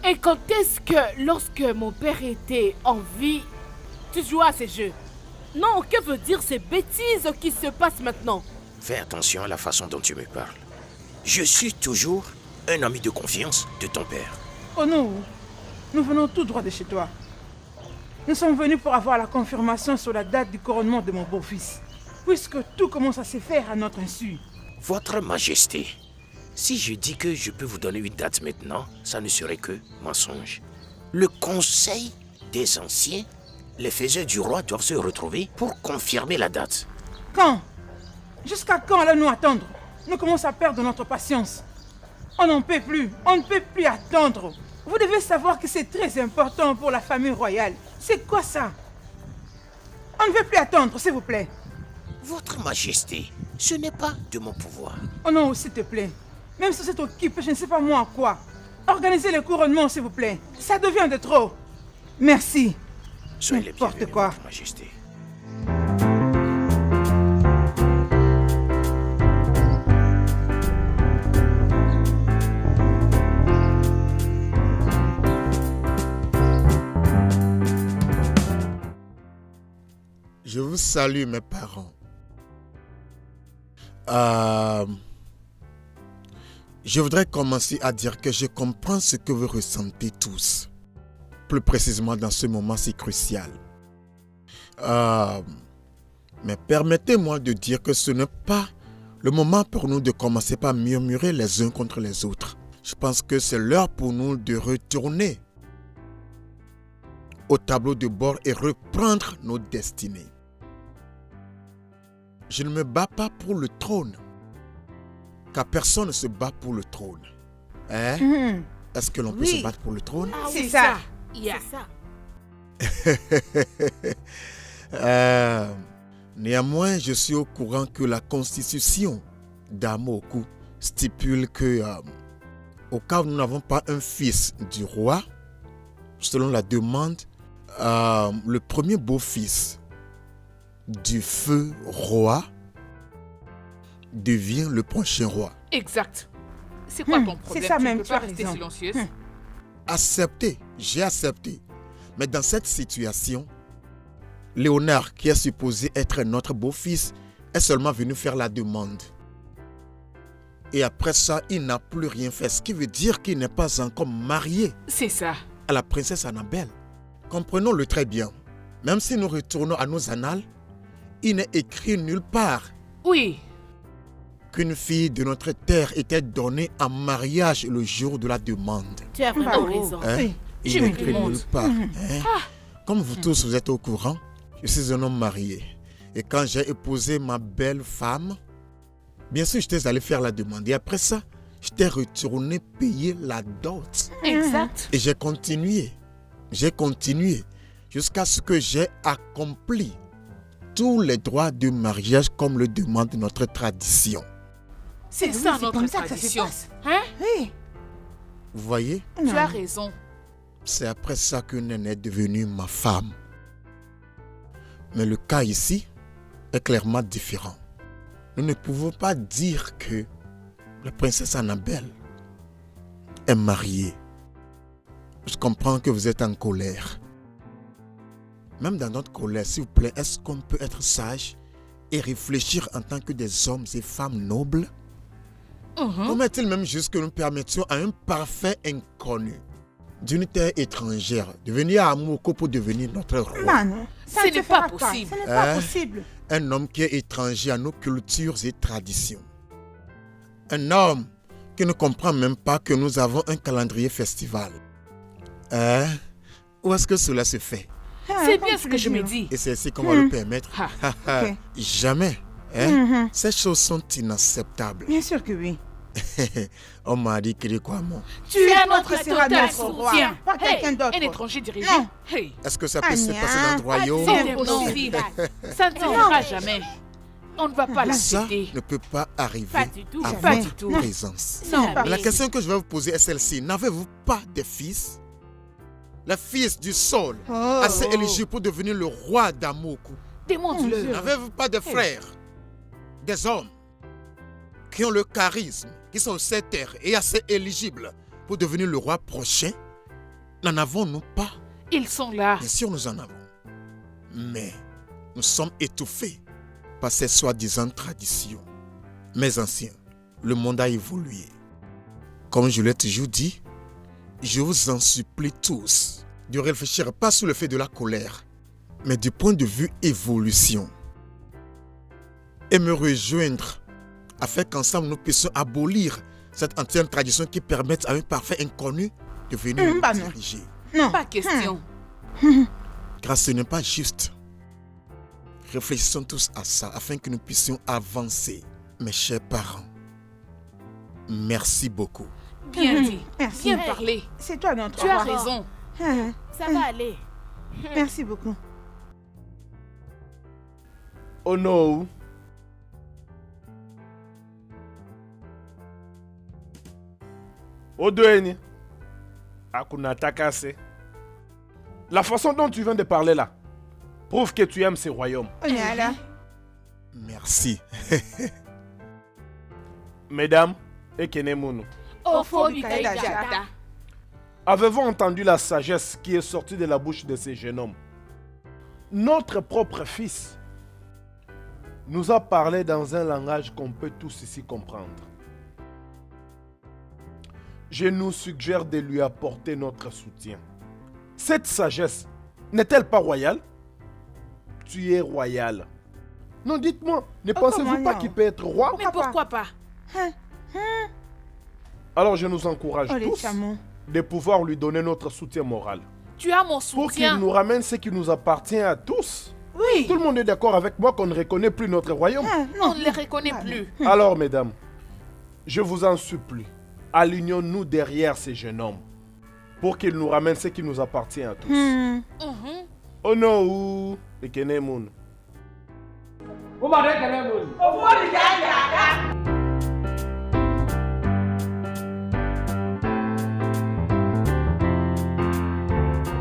Et quand est-ce que, lorsque mon père était en vie, tu jouais à ces jeux? Non, que veut dire ces bêtises qui se passent maintenant? Fais attention à la façon dont tu me parles. Je suis toujours un ami de confiance de ton père. Oh non, nous venons tout droit de chez toi. Nous sommes venus pour avoir la confirmation sur la date du couronnement de mon beau-fils. Puisque tout commence à se faire à notre insu. Votre Majesté, si je dis que je peux vous donner une date maintenant, ça ne serait que mensonge. Le Conseil des Anciens, les faiseurs du roi doivent se retrouver pour confirmer la date. Quand? Jusqu'à quand allons-nous attendre? Nous commençons à perdre notre patience. On n'en peut plus, on ne peut plus attendre. Vous devez savoir que c'est très important pour la famille royale. C'est quoi ça? On ne veut plus attendre, s'il vous plaît. Votre Majesté, ce n'est pas de mon pouvoir. Oh non, s'il te plaît. Même si c'est occupé, je ne sais pas moi à quoi. Organisez le couronnement, s'il vous plaît. Ça devient de trop. Merci. Soyez les N'importe bienvenus, quoi. Votre Majesté. Je vous salue, mes parents. Je voudrais commencer à dire que je comprends ce que vous ressentez tous. Plus précisément dans ce moment si crucial. Mais permettez-moi de dire que ce n'est pas le moment pour nous de commencer par murmurer les uns contre les autres. Je pense que c'est l'heure pour nous de retourner au tableau de bord et reprendre nos destinées. Je ne me bats pas pour le trône, car personne ne se bat pour le trône. Hein? Est-ce que l'on peut se battre pour le trône? Ah C'est oui, ça. Yeah. C'est ça. Néanmoins, je suis au courant que la constitution d'Amoku stipule que, au cas où nous n'avons pas un fils du roi, selon la demande, le premier beau-fils du feu roi devient le prochain roi. Exact. C'est quoi ton problème? c'est ça Tu même, peux tu pas as rester raison. silencieuse? Accepté, j'ai accepté. Mais dans cette situation, Léonard, qui est supposé être notre beau-fils, est seulement venu faire la demande. Et après ça, il n'a plus rien fait, ce qui veut dire qu'il n'est pas encore marié C'est ça. à la princesse Annabelle. Comprenons-le très bien. Même si nous retournons à nos annales, il n'est écrit nulle part Oui. qu'une fille de notre terre était donnée en mariage le jour de la demande. Tu as vraiment raison. Hein? Oui. Il Je n'est me écrit demande. nulle part. Hein? Comme vous tous, vous êtes au courant, je suis un homme marié. Et quand j'ai épousé ma belle femme, bien sûr, j'étais allé faire la demande. Et après ça, j'étais retourné payer la dot. Exact. Et j'ai continué. J'ai continué jusqu'à ce que j'ai accompli tous les droits de mariage comme le demande notre tradition. C'est Oui, ça c'est notre comme ça que ça se tradition. passe. Hein? Oui. Vous voyez, Tu as raison. c'est après ça que Nene est devenue ma femme. Mais le cas ici est clairement différent. Nous ne pouvons pas dire que la princesse Annabelle est mariée Je comprends que vous êtes en colère. Même dans notre colère, s'il vous plaît, est-ce qu'on peut être sage et réfléchir en tant que des hommes et femmes nobles? Comment est-il même juste que nous permettions à un parfait inconnu d'une terre étrangère de venir à Moko pour devenir notre roi? Non, Ce n'est pas possible. Ce n'est pas possible. Un homme qui est étranger à nos cultures et traditions. Un homme qui ne comprend même pas que nous avons un calendrier festival. Où est-ce que cela se fait? C'est bien ce que je me dis. Et c'est ainsi qu'on va le permettre. Ok. Jamais. Ces choses sont inacceptables. Bien sûr que oui. On m'a dit qu'il est quoi, moi? Tu es notre sera total notre roi, soutien. pas quelqu'un d'autre. Un étranger dirigeant. Non. Hey. Est-ce que ça peut se passer dans notre royaume? C'est impossible. Ça ne s'arrivera jamais. On ne va pas Ça l'accepter. ne peut pas arriver Pas du tout. à Pas votre du tout. présence. Non, La question que je vais vous poser est celle-ci. N'avez-vous pas de fils? Le fils du sol, assez éligible pour devenir le roi d'Amoku. Demande-le. N'avez-vous pas de frères? Des hommes qui ont le charisme, qui sont sur cette terre et assez éligibles pour devenir le roi prochain? N'en avons-nous pas? Ils sont là. Bien sûr, nous en avons. Mais nous sommes étouffés par ces soi-disant traditions. Mes anciens, le monde a évolué. Comme je l'ai toujours dit, je vous en supplie tous de réfléchir pas sous le fait de la colère, mais du point de vue évolution. Et me rejoindre afin qu'ensemble nous puissions abolir cette ancienne tradition qui permet à un parfait inconnu de venir nous diriger. Non. Pas question. Car ce n'est pas juste. Réfléchissons tous à ça afin que nous puissions avancer. Mes chers parents, merci beaucoup. Bien dit. Merci. Bien parlé. C'est toi notre Tu as roi. raison. Ça va aller. Merci beaucoup. Oh no. Odoeni. Akuna Takase. La façon dont tu viens de parler là prouve que tu aimes ces royaumes. On est là. Merci. Mesdames, Ekenemunu, Ofo Mikaïda Jada. avez-vous entendu la sagesse qui est sortie de la bouche de ces jeunes hommes? Notre propre fils nous a parlé dans un langage qu'on peut tous ici comprendre. Je nous suggère de lui apporter notre soutien. Cette sagesse n'est-elle pas royale? Tu es royal. Non, dites-moi, ne pensez-vous comment pas non? qu'il peut être roi? Mais pourquoi pas? Alors je nous encourage Oh les tous chameaux. de pouvoir lui donner notre soutien moral. Tu as mon Pour qu'il soutien. nous ramène ce qui nous appartient à tous. Oui. Tout le monde est d'accord avec moi qu'on ne reconnaît plus notre royaume. On ne les reconnaît plus. Alors, mesdames, je vous en supplie, alignons-nous derrière ces jeunes hommes pour qu'ils nous ramènent ce qui nous appartient à tous. Oh non, Ekenemun. Ofo Mikaïda Jada.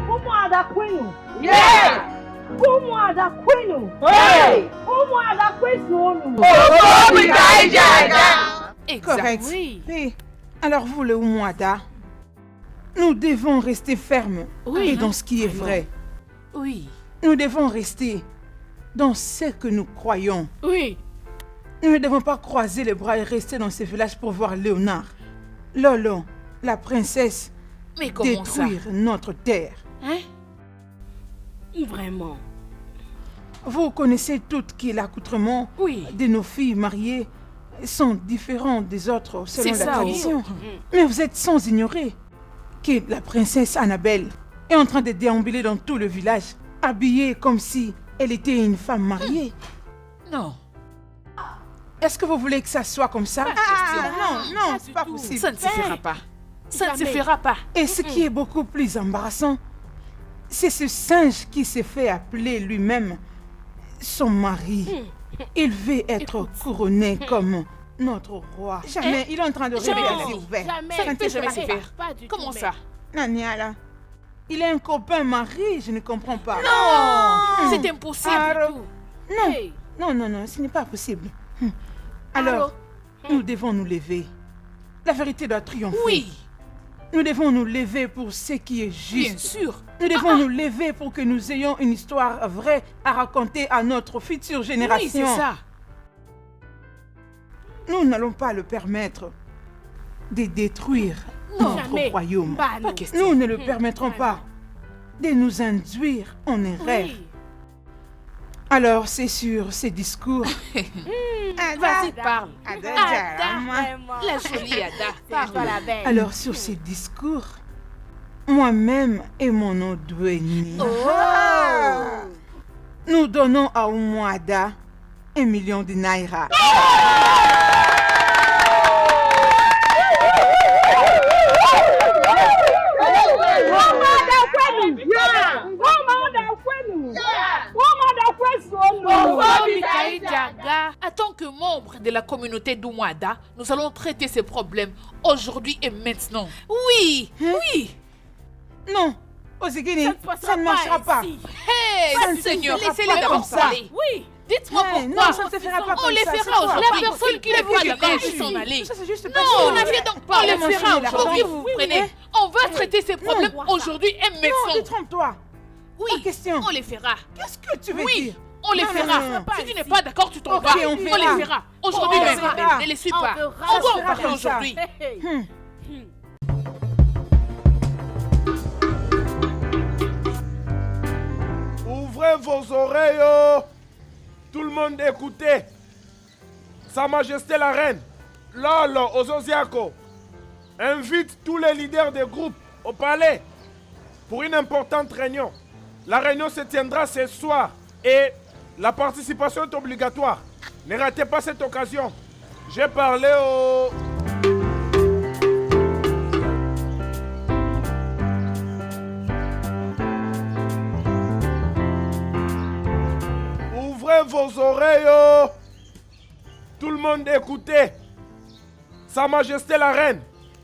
Umuada kwenu. Yeah! Umuada kwenu. Hey! Umuada kwenu. Ofo Mikaïda Jada. Exact. Correct. Oui. Oui. Alors vous, le Oumouada, nous devons rester fermes Oui, et dans ce qui est vrai. Oui. Nous devons rester dans ce que nous croyons. Oui. Nous ne devons pas croiser les bras et rester dans ce village pour voir Léonard, Lolo, la princesse, Mais comment ça? détruire notre terre. Hein? Vraiment. Vous connaissez toutes que l'accoutrement Oui. de nos filles mariées sont différents des autres selon C'est la ça, tradition. Mais vous êtes sans ignorer que la princesse Annabelle est en train de déambuler dans tout le village, habillée comme si elle était une femme mariée. Non. Est-ce que vous voulez que ça soit comme ça? Non, Pas c'est du pas tout. possible. Ça ne se fera pas. Ça ne se Jamais. fera pas. Et ce qui est beaucoup plus embarrassant, c'est ce singe qui s'est fait appeler lui-même son mari. Il veut être couronné comme notre roi. Jamais, il est en train de rêver à l'œil ouvert. Jamais. Ça ne peut jamais se pas. faire. Pas du Comment tout, ça? Naniala, il est un copain mari, je ne comprends pas. Non, c'est impossible. Alors, non, Hey. non, ce n'est pas possible. Alors, nous devons nous lever. La vérité doit triompher. Oui. Nous devons nous lever pour ce qui est juste. Bien sûr. Nous devons nous lever pour que nous ayons une histoire vraie à raconter à notre future génération. Oui, c'est ça. Nous n'allons pas le permettre de détruire notre royaume. Pas question. Nous ne le permettrons pas de nous induire en erreur. Oui. Alors, c'est sur ces discours. Vas-y, parle. Ada, La jolie Ada. Parle. Alors, sur ces discours, moi-même et mon Odweni, nous donnons à Oumouada 1 million de naira. En tant que membre de la communauté d'Oumouada, nous allons traiter ces problèmes aujourd'hui et maintenant. Oui, oui. Non, Ozigini, ça ne marchera pas. Hey, Seigneur, laissez-les comme ça. parler. Oui. Dites-moi pourquoi. Non, ça ne se fera pas comme on les ça. fera aujourd'hui. La personne qui n'est pas d'accord peut s'en aller. Ça, c'est juste Non, on n'avait donc pas. On les fera aujourd'hui, vous Oui, comprenez. On va traiter ces problèmes aujourd'hui et Non, maintenant. détrompe-toi. Oui, question. on les fera. Qu'est-ce que tu veux Oui, dire? on les Non, fera. non, non. Si tu n'es pas d'accord, tu t'en Ok, vas. on On verra. les fera. Aujourd'hui On même. verra. Ne les suis pas. verra. On va Ça en sera parler comme ça. aujourd'hui. Ouvrez vos oreilles, oh. Tout le monde écoutez. Sa Majesté la Reine, Lolo Ozosiako, invite tous les leaders des groupes au palais pour une importante réunion. La réunion se tiendra ce soir et la participation est obligatoire. Ne ratez pas cette occasion. J'ai parlé au... Ouvrez vos oreilles, oh. Tout le monde écoutez. Sa Majesté la Reine,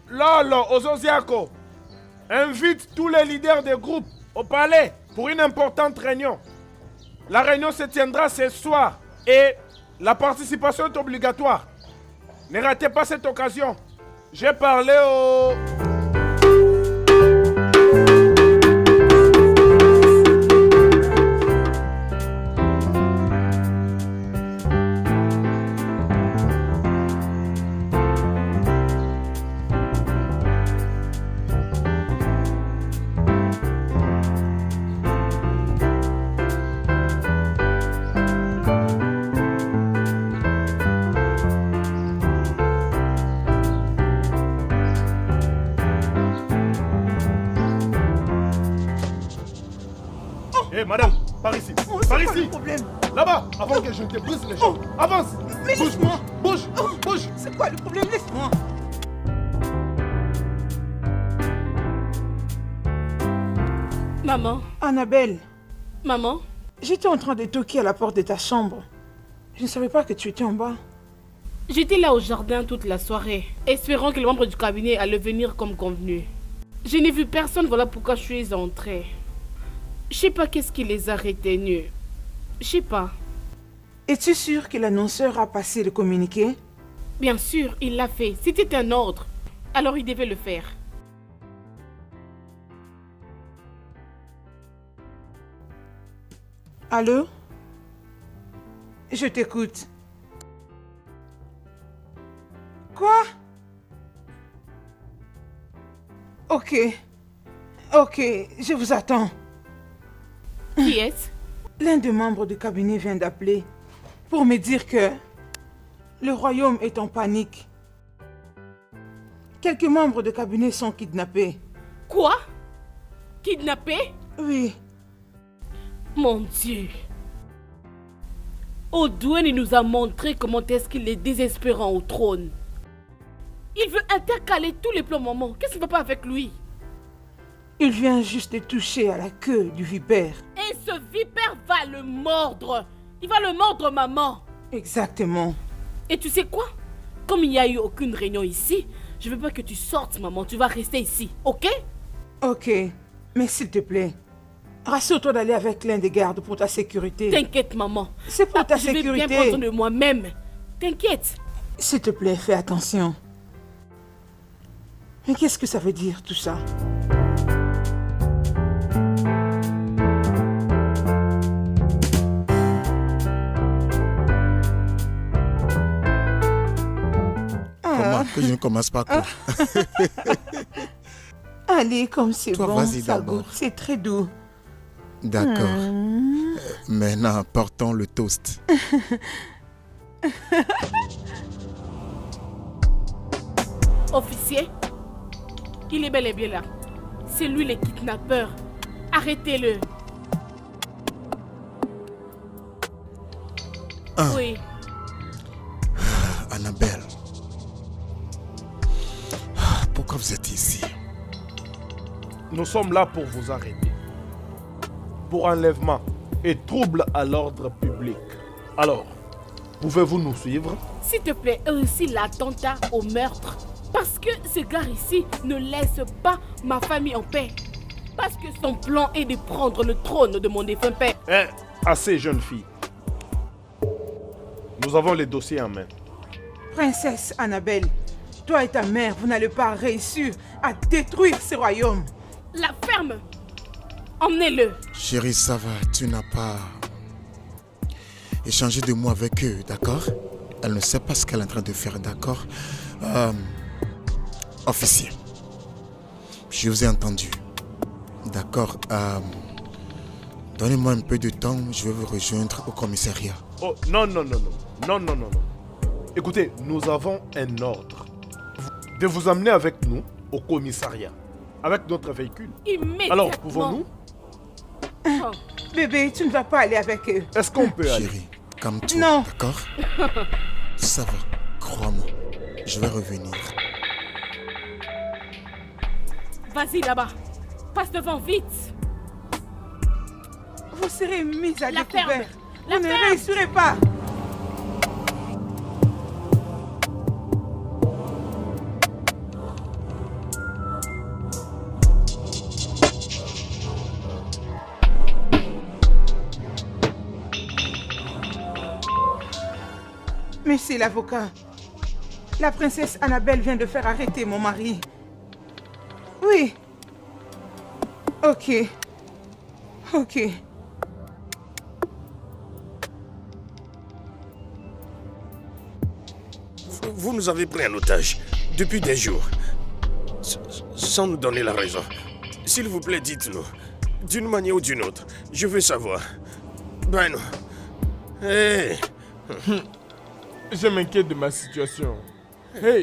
Lolo Ozosiako, invite tous les leaders des groupes au palais pour une importante réunion. La réunion se tiendra ce soir et la participation est obligatoire. Ne ratez pas cette occasion. J'ai parlé au... Hé, madame, par ici. Par ici. Problème. Là-bas, avant que je te brise les jambes. Avance. Mais Bouge, laisse-moi. bouge, bouge, bouge. C'est quoi le problème? Laisse-moi. Maman, Annabelle, maman, j'étais en train de toquer à la porte de ta chambre. Je ne savais pas que tu étais en bas. j'étais là au jardin toute la soirée, espérant que les membres du cabinet allaient venir comme convenu. Je n'ai vu personne, voilà pourquoi je suis entrée. Je sais pas qu'est-ce qui les a retenus. Je sais pas. Es-tu sûr que l'annonceur a passé le communiqué? Bien sûr, il l'a fait. C'était un ordre. Alors il devait le faire. Allô? Je t'écoute. Quoi? Ok. Ok, je vous attends. Qui est-ce? L'un des membres du cabinet vient d'appeler pour me dire que le royaume est en panique. Quelques membres du cabinet sont kidnappés. Quoi? Kidnappé? Oui. Mon Dieu. Odweni nous a montré comment est-ce qu'il est désespérant au trône. Il veut intercaler tous les plans, maman. Qu'est-ce qui ne va pas avec lui? Il vient juste de toucher à la queue du vipère. Et ce vipère va le mordre. Il va le mordre, maman. Exactement. Et tu sais quoi? Comme il n'y a eu aucune réunion ici, je veux pas que tu sortes, maman. Tu vas rester ici, ok? Ok, mais s'il te plaît, rassure-toi d'aller avec l'un des gardes pour ta sécurité. T'inquiète, maman. C'est pour ta Je vais sécurité. bien prendre soin de moi-même. T'inquiète. S'il te plaît, fais attention. Mais qu'est-ce que ça veut dire tout ça? Comment que je ne commence pas quoi? Allez, comme c'est Toi, bon, vas-y ça d'abord. goûte, c'est très doux. D'accord. Maintenant, portons le toast. Officier, il est bel et bien là. C'est lui le kidnappeur. Arrêtez-le. Ah. Oui. Annabelle. Pourquoi vous êtes ici? Nous sommes là pour vous arrêter. Pour enlèvement et trouble à l'ordre public. Alors, pouvez-vous nous suivre? S'il te plaît, réussis l'attentat au meurtre. Parce que ce gars ici ne laisse pas ma famille en paix. Parce que son plan est de prendre le trône de mon défunt père. Assez, jeune fille. Nous avons les dossiers en main. Princesse Annabelle, toi et ta mère, vous n'allez pas réussir à détruire ce royaume. La ferme. Emmenez-le. Chérie, ça va, tu n'as pas échangé de mots avec eux, d'accord? Elle ne sait pas ce qu'elle est en train de faire, d'accord? Officier, je vous ai entendu. D'accord. Donnez-moi un peu de temps, je vais vous rejoindre au commissariat. Oh, non. Écoutez, nous avons un ordre. De vous amener avec nous au commissariat. Avec notre véhicule. Immédiatement. Alors, pouvons-nous? Oh. Bébé, tu ne vas pas aller avec eux. Est-ce qu'on peut aller? Chérie, calme-toi, Non. d'accord? Ça va, crois-moi. Je vais revenir. Vas-y là-bas. Passe devant vite. Vous serez mis à La découvert. ferme. La Vous ne ferme. réussirez pas. Monsieur l'avocat, la princesse Annabelle vient de faire arrêter mon mari. Oui. Ok. Vous nous avez pris en otage depuis des jours, sans nous donner la raison. S'il vous plaît, dites-nous, d'une manière ou d'une autre. Je veux savoir. Ben non. Hey. Je m'inquiète de ma situation. Hey,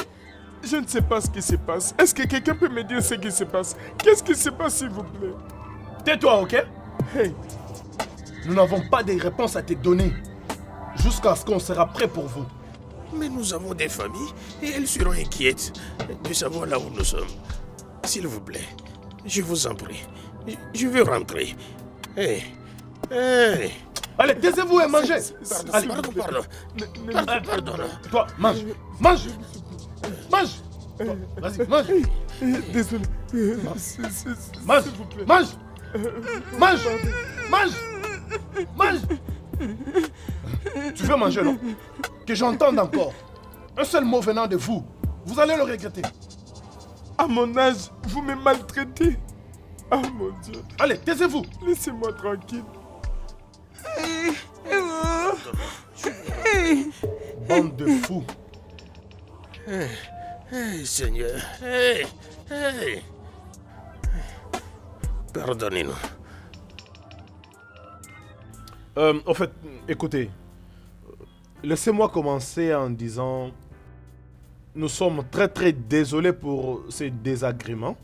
je ne sais pas ce qui se passe. Est-ce que quelqu'un peut me dire ce qui se passe? Qu'est-ce qui se passe, s'il vous plaît? Tais-toi, ok? Hey, Nous n'avons pas de réponse à te donner. Jusqu'à ce qu'on sera prêt pour vous. Mais nous avons des familles et elles seront inquiètes de savoir là où nous sommes. S'il vous plaît, je vous en prie. Je veux rentrer. Hey. Allez, taisez-vous et mangez. Allez. Pardon. Toi, mange. Toi, vas-y, mange. désolé. Mange. S'il vous plaît. Mange. Tu veux manger, non? Que j'entende encore. Un seul mot venant de vous. Vous allez le regretter. À mon âge, vous me maltraitez. Ah mon Dieu. Allez, taisez-vous. Laissez-moi tranquille. Bande de fous. Hey, Seigneur. Hey. Pardonnez-nous. En fait, écoutez. Laissez-moi commencer en disant... Nous sommes très désolés pour ces désagréments.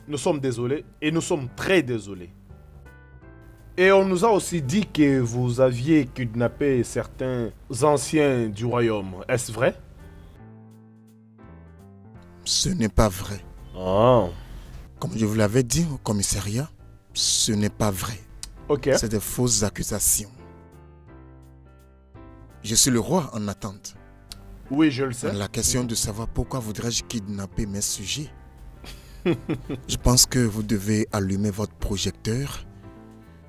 Nous sommes désolés et nous sommes très désolés. Et on nous a aussi dit que vous aviez kidnappé certains anciens du royaume. Est-ce vrai? Ce n'est pas vrai. Ah. Comme je vous l'avais dit au commissariat, ce n'est pas vrai. Ok. C'est des fausses accusations. Je suis le roi en attente. Oui, je le sais. La question de savoir pourquoi voudrais-je kidnapper mes sujets. Je pense que vous devez allumer votre projecteur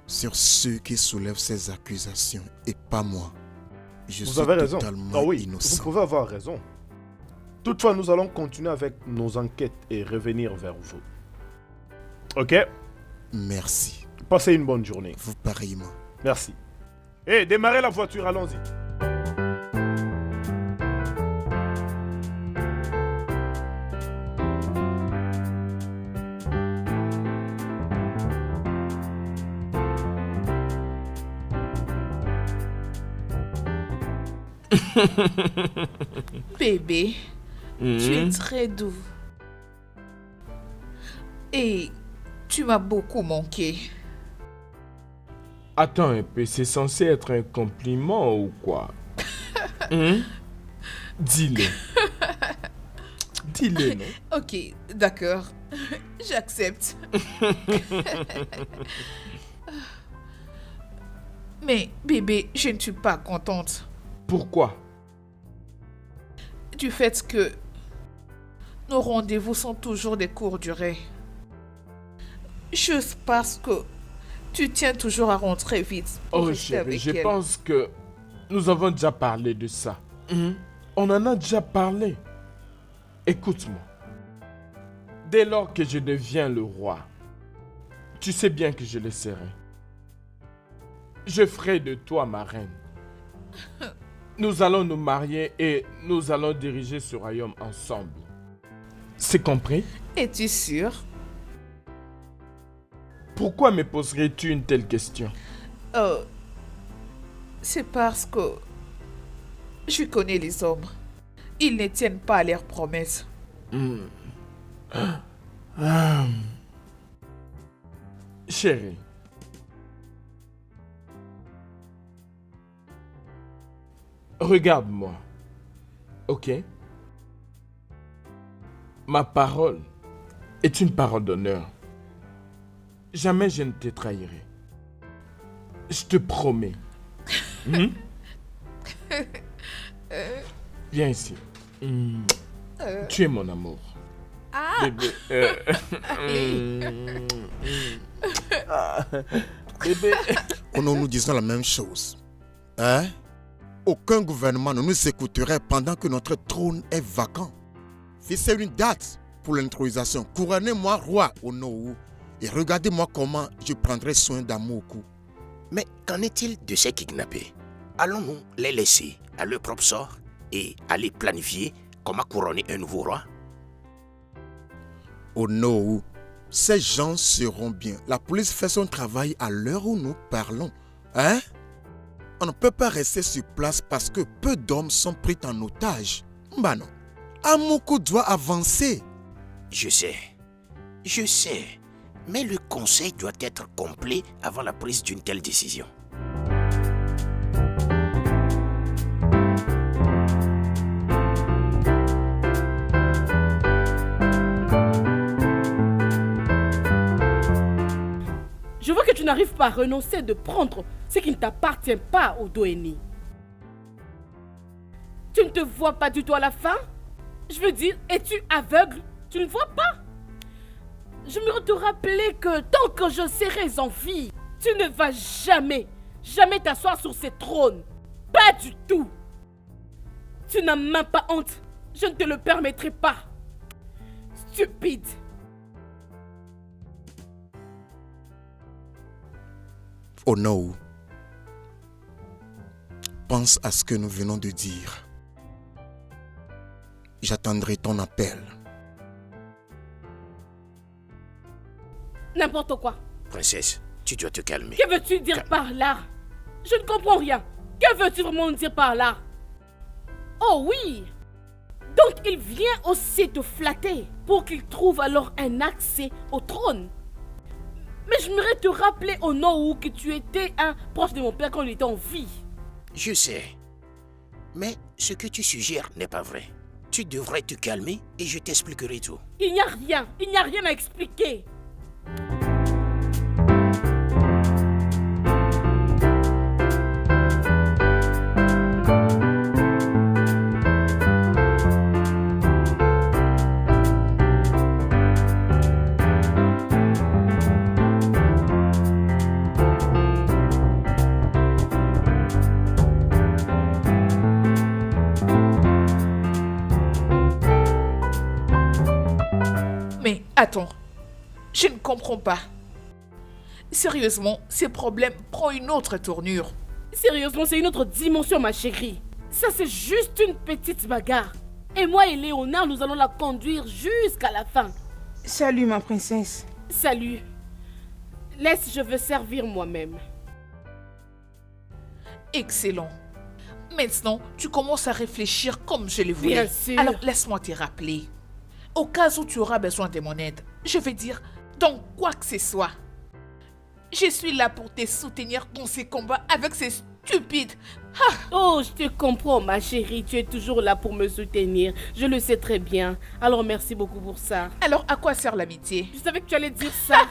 sur ceux qui soulèvent ces accusations et pas moi. Je Vous suis avez raison. totalement Ah oui, innocent. vous pouvez avoir raison. Toutefois, nous allons continuer avec nos enquêtes et revenir vers vous. Ok? Merci. Passez une bonne journée. Vous pareillement. Merci. Et démarrez la voiture, allons-y. Bébé, tu es très doux. Et tu m'as beaucoup manqué. Attends un peu, c'est censé être un compliment ou quoi? Dis-le. Dis-le, non? Ok, d'accord. J'accepte. Mais bébé, je ne suis pas contente. Pourquoi? Du fait que nos rendez-vous sont toujours des courtes durées. Juste parce que tu tiens toujours à rentrer vite. Oh chérie, je pense que nous avons déjà parlé de ça. On en a déjà parlé. Écoute-moi. Dès lors que je deviens le roi, tu sais bien que je le serai. Je ferai de toi ma reine. Nous allons nous marier et nous allons diriger ce royaume ensemble. C'est compris? Es-tu sûr? Pourquoi me poserais-tu une telle question? C'est parce que je connais les hommes. Ils ne tiennent pas à leurs promesses. Chérie. Regarde-moi. Ok? Ma parole est une parole d'honneur. Jamais je ne te trahirai. Je te promets. Viens ici. Tu es mon amour. Bébé. Bébé. Nous disons la même chose. Hein? Aucun gouvernement ne nous écouterait pendant que notre trône est vacant. Fixez une date pour l'intronisation. Couronnez-moi roi au Nohou. Et regardez-moi comment je prendrai soin d'Amoukou. Mais qu'en est-il de ces kidnappés? Allons-nous les laisser à leur propre sort et aller planifier comment couronner un nouveau roi? Au Nohou, ces gens seront bien. La police fait son travail à l'heure où nous parlons. Hein? On ne peut pas rester sur place parce que peu d'hommes sont pris en otage. Bah non. Amoukou doit avancer. Je sais. Mais le conseil doit être complet avant la prise d'une telle décision. Je vois que tu n'arrives pas à renoncer de prendre ce qui ne t'appartient pas au Doeni. Tu ne te vois pas du tout à la fin? Je veux dire, es-tu aveugle? Tu ne vois pas? Je me te rappeler que tant que je serai en vie, tu ne vas jamais t'asseoir sur ce trône. Pas du tout. Tu n'as même pas honte. Je ne te le permettrai pas. Stupide. Oh no. Pense à ce que nous venons de dire. J'attendrai ton appel. N'importe quoi. Princesse, tu dois te calmer. Que veux-tu dire par là? Je ne comprends rien. Que veux-tu vraiment dire par là? Oh oui. Donc il vient aussi te flatter pour qu'il trouve alors un accès au trône. Mais je voudrais te rappeler au Nohou que tu étais un proche de mon père quand il était en vie. Je sais. Mais ce que tu suggères n'est pas vrai. Tu devrais te calmer et je t'expliquerai tout. Il n'y a rien à expliquer. Attends, je ne comprends pas. Sérieusement, ces problèmes prennent une autre tournure. Sérieusement, c'est une autre dimension, ma chérie. Ça, c'est juste une petite bagarre. Et moi et Léonard, nous allons la conduire jusqu'à la fin. Salut, ma princesse. Salut. Laisse, je veux servir moi-même. Excellent. Maintenant, tu commences à réfléchir comme je le voulais. Bien sûr. Alors, laisse-moi te rappeler. Au cas où tu auras besoin de mon aide, je vais dire dans quoi que ce soit. Je suis là pour te soutenir dans ces combats avec ces stupides. Ah. Oh, je te comprends, ma chérie. Tu es toujours là pour me soutenir. Je le sais très bien. Alors, merci beaucoup pour ça. Alors, à quoi sert l'amitié? Je savais que tu allais dire ça.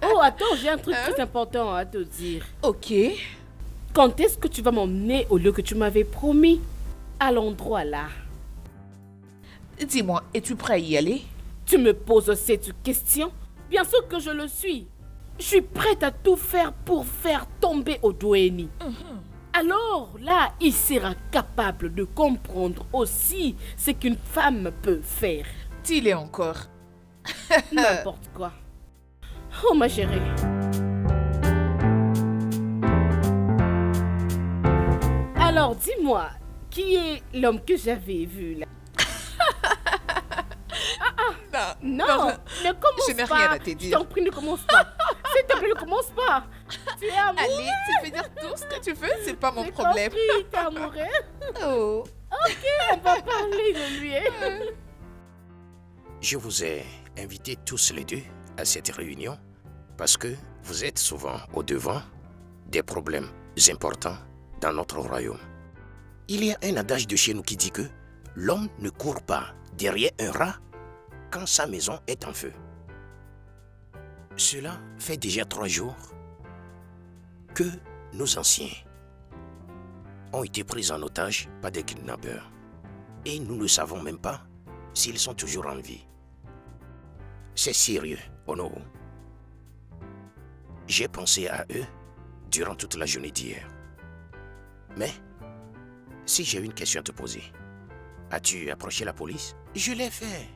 Oh, attends, j'ai un truc très important à te dire. Ok. Quand est-ce que tu vas m'emmener au lieu que tu m'avais promis? À l'endroit là. Dis-moi, es-tu prêt à y aller? Tu me poses cette question? Bien sûr que je le suis. Je suis prête à tout faire pour faire tomber Odoeni. Alors là, il sera capable de comprendre aussi ce qu'une femme peut faire. Dis-le encore. N'importe quoi. Oh ma chérie. Alors dis-moi, qui est l'homme que j'avais vu là? Non, ne commence je n'ai pas. rien à te dire. Je t'en prie, ne commence pas. S'il te plaît, ne commence pas. Tu es amoureux. Allez, tu peux dire tout ce que tu veux, c'est pas mon problème. J'ai compris, t'es amoureux. Oh. Ok, on va parler de lui. Je vous ai invités tous les deux à cette réunion parce que vous êtes souvent au devant des problèmes importants dans notre royaume. Il y a un adage de chez nous qui dit que l'homme ne court pas derrière un rat quand sa maison est en feu. Cela fait déjà 3 jours que nos anciens ont été pris en otage par des kidnappeurs et nous ne savons même pas s'ils sont toujours en vie. C'est sérieux, Ono. J'ai pensé à eux durant toute la journée d'hier. Mais, si j'ai une question à te poser, as-tu approché la police? Je l'ai fait.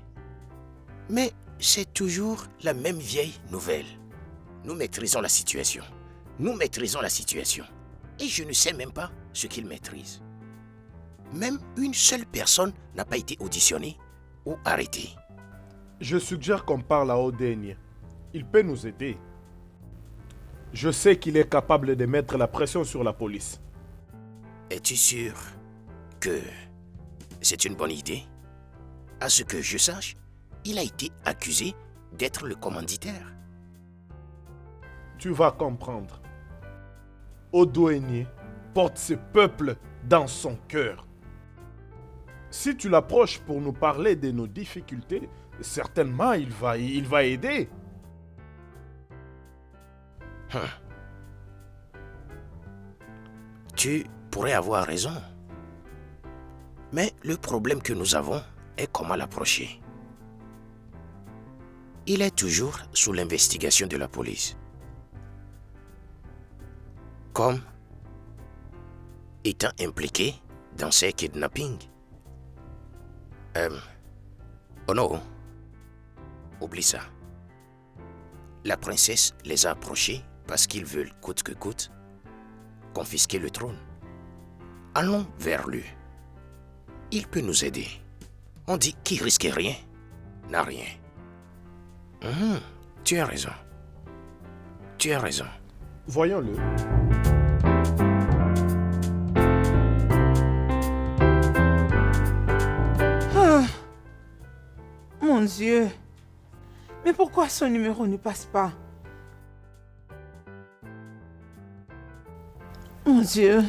Mais c'est toujours la même vieille nouvelle. Nous maîtrisons la situation. Nous maîtrisons la situation. Et je ne sais même pas ce qu'ils maîtrisent. Même une seule personne n'a pas été auditionnée ou arrêtée. Je suggère qu'on parle à Odeigne. Il peut nous aider. Je sais qu'il est capable de mettre la pression sur la police. Es-tu sûr que c'est une bonne idée? À ce que je sache, il a été accusé d'être le commanditaire. Tu vas comprendre. Odoeni porte ce peuple dans son cœur. Si tu l'approches pour nous parler de nos difficultés, certainement il va aider. Tu pourrais avoir raison. Mais le problème que nous avons est comment l'approcher. Il est toujours sous l'investigation de la police. Comme étant impliqué dans ces kidnappings. Oh non, oublie ça. La princesse les a approchés parce qu'ils veulent coûte que coûte confisquer le trône. Allons vers lui. Il peut nous aider. On dit qui risque rien n'a rien. Tu as raison. Tu as raison. Voyons-le. Ah, mon Dieu. Mais pourquoi son numéro ne passe pas? Mon Dieu.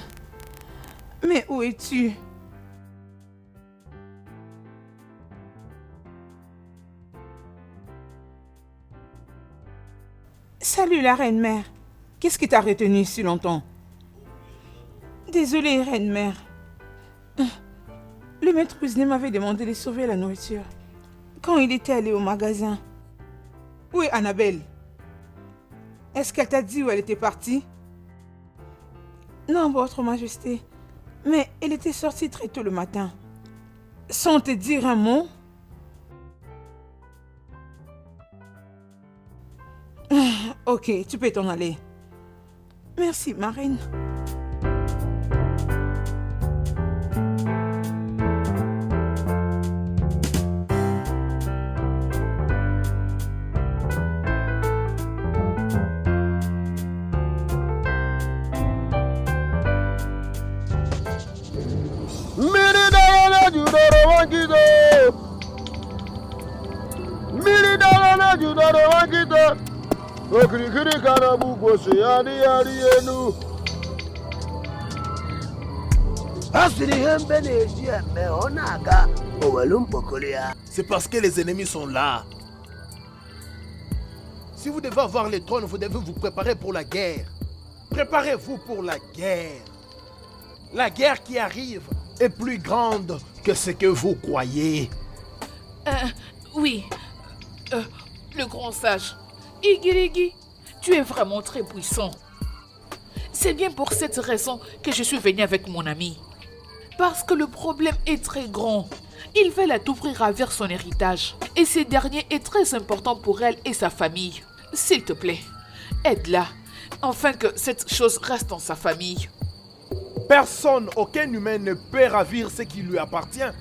Mais où es-tu? Salut la reine-mère. Qu'est-ce qui t'a retenu si longtemps? Désolée, reine-mère. Le maître cuisinier m'avait demandé de sauver la nourriture quand il était allé au magasin. Où est Annabelle? Est-ce qu'elle t'a dit où elle était partie? Non, votre majesté. Mais elle était sortie très tôt le matin. Sans te dire un mot. Ok, tu peux t'en aller. Merci, Marine. C'est parce que les ennemis sont là. Si vous devez avoir le trône, vous devez vous préparer pour la guerre. Préparez-vous pour la guerre. La guerre qui arrive est plus grande que ce que vous croyez. Oui. Le grand sage. Igirigi, tu es vraiment très puissant. C'est bien pour cette raison que je suis venu avec mon ami. Parce que le problème est très grand. Ils veulent à tout prix ravir son héritage. Et ce dernier est très important pour elle et sa famille. S'il te plaît, aide-la, afin que cette chose reste dans sa famille. Personne, aucun humain ne peut ravir ce qui lui appartient.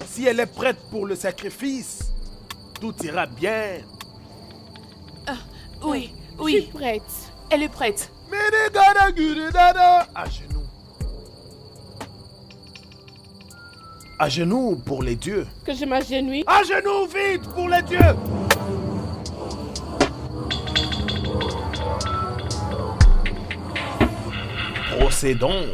Si elle est prête pour le sacrifice, tout ira bien. Oui. Je suis prête. Elle est prête. À genoux. À genoux pour les dieux. Que je m'agenouille. À genoux vite pour les dieux. Procédons.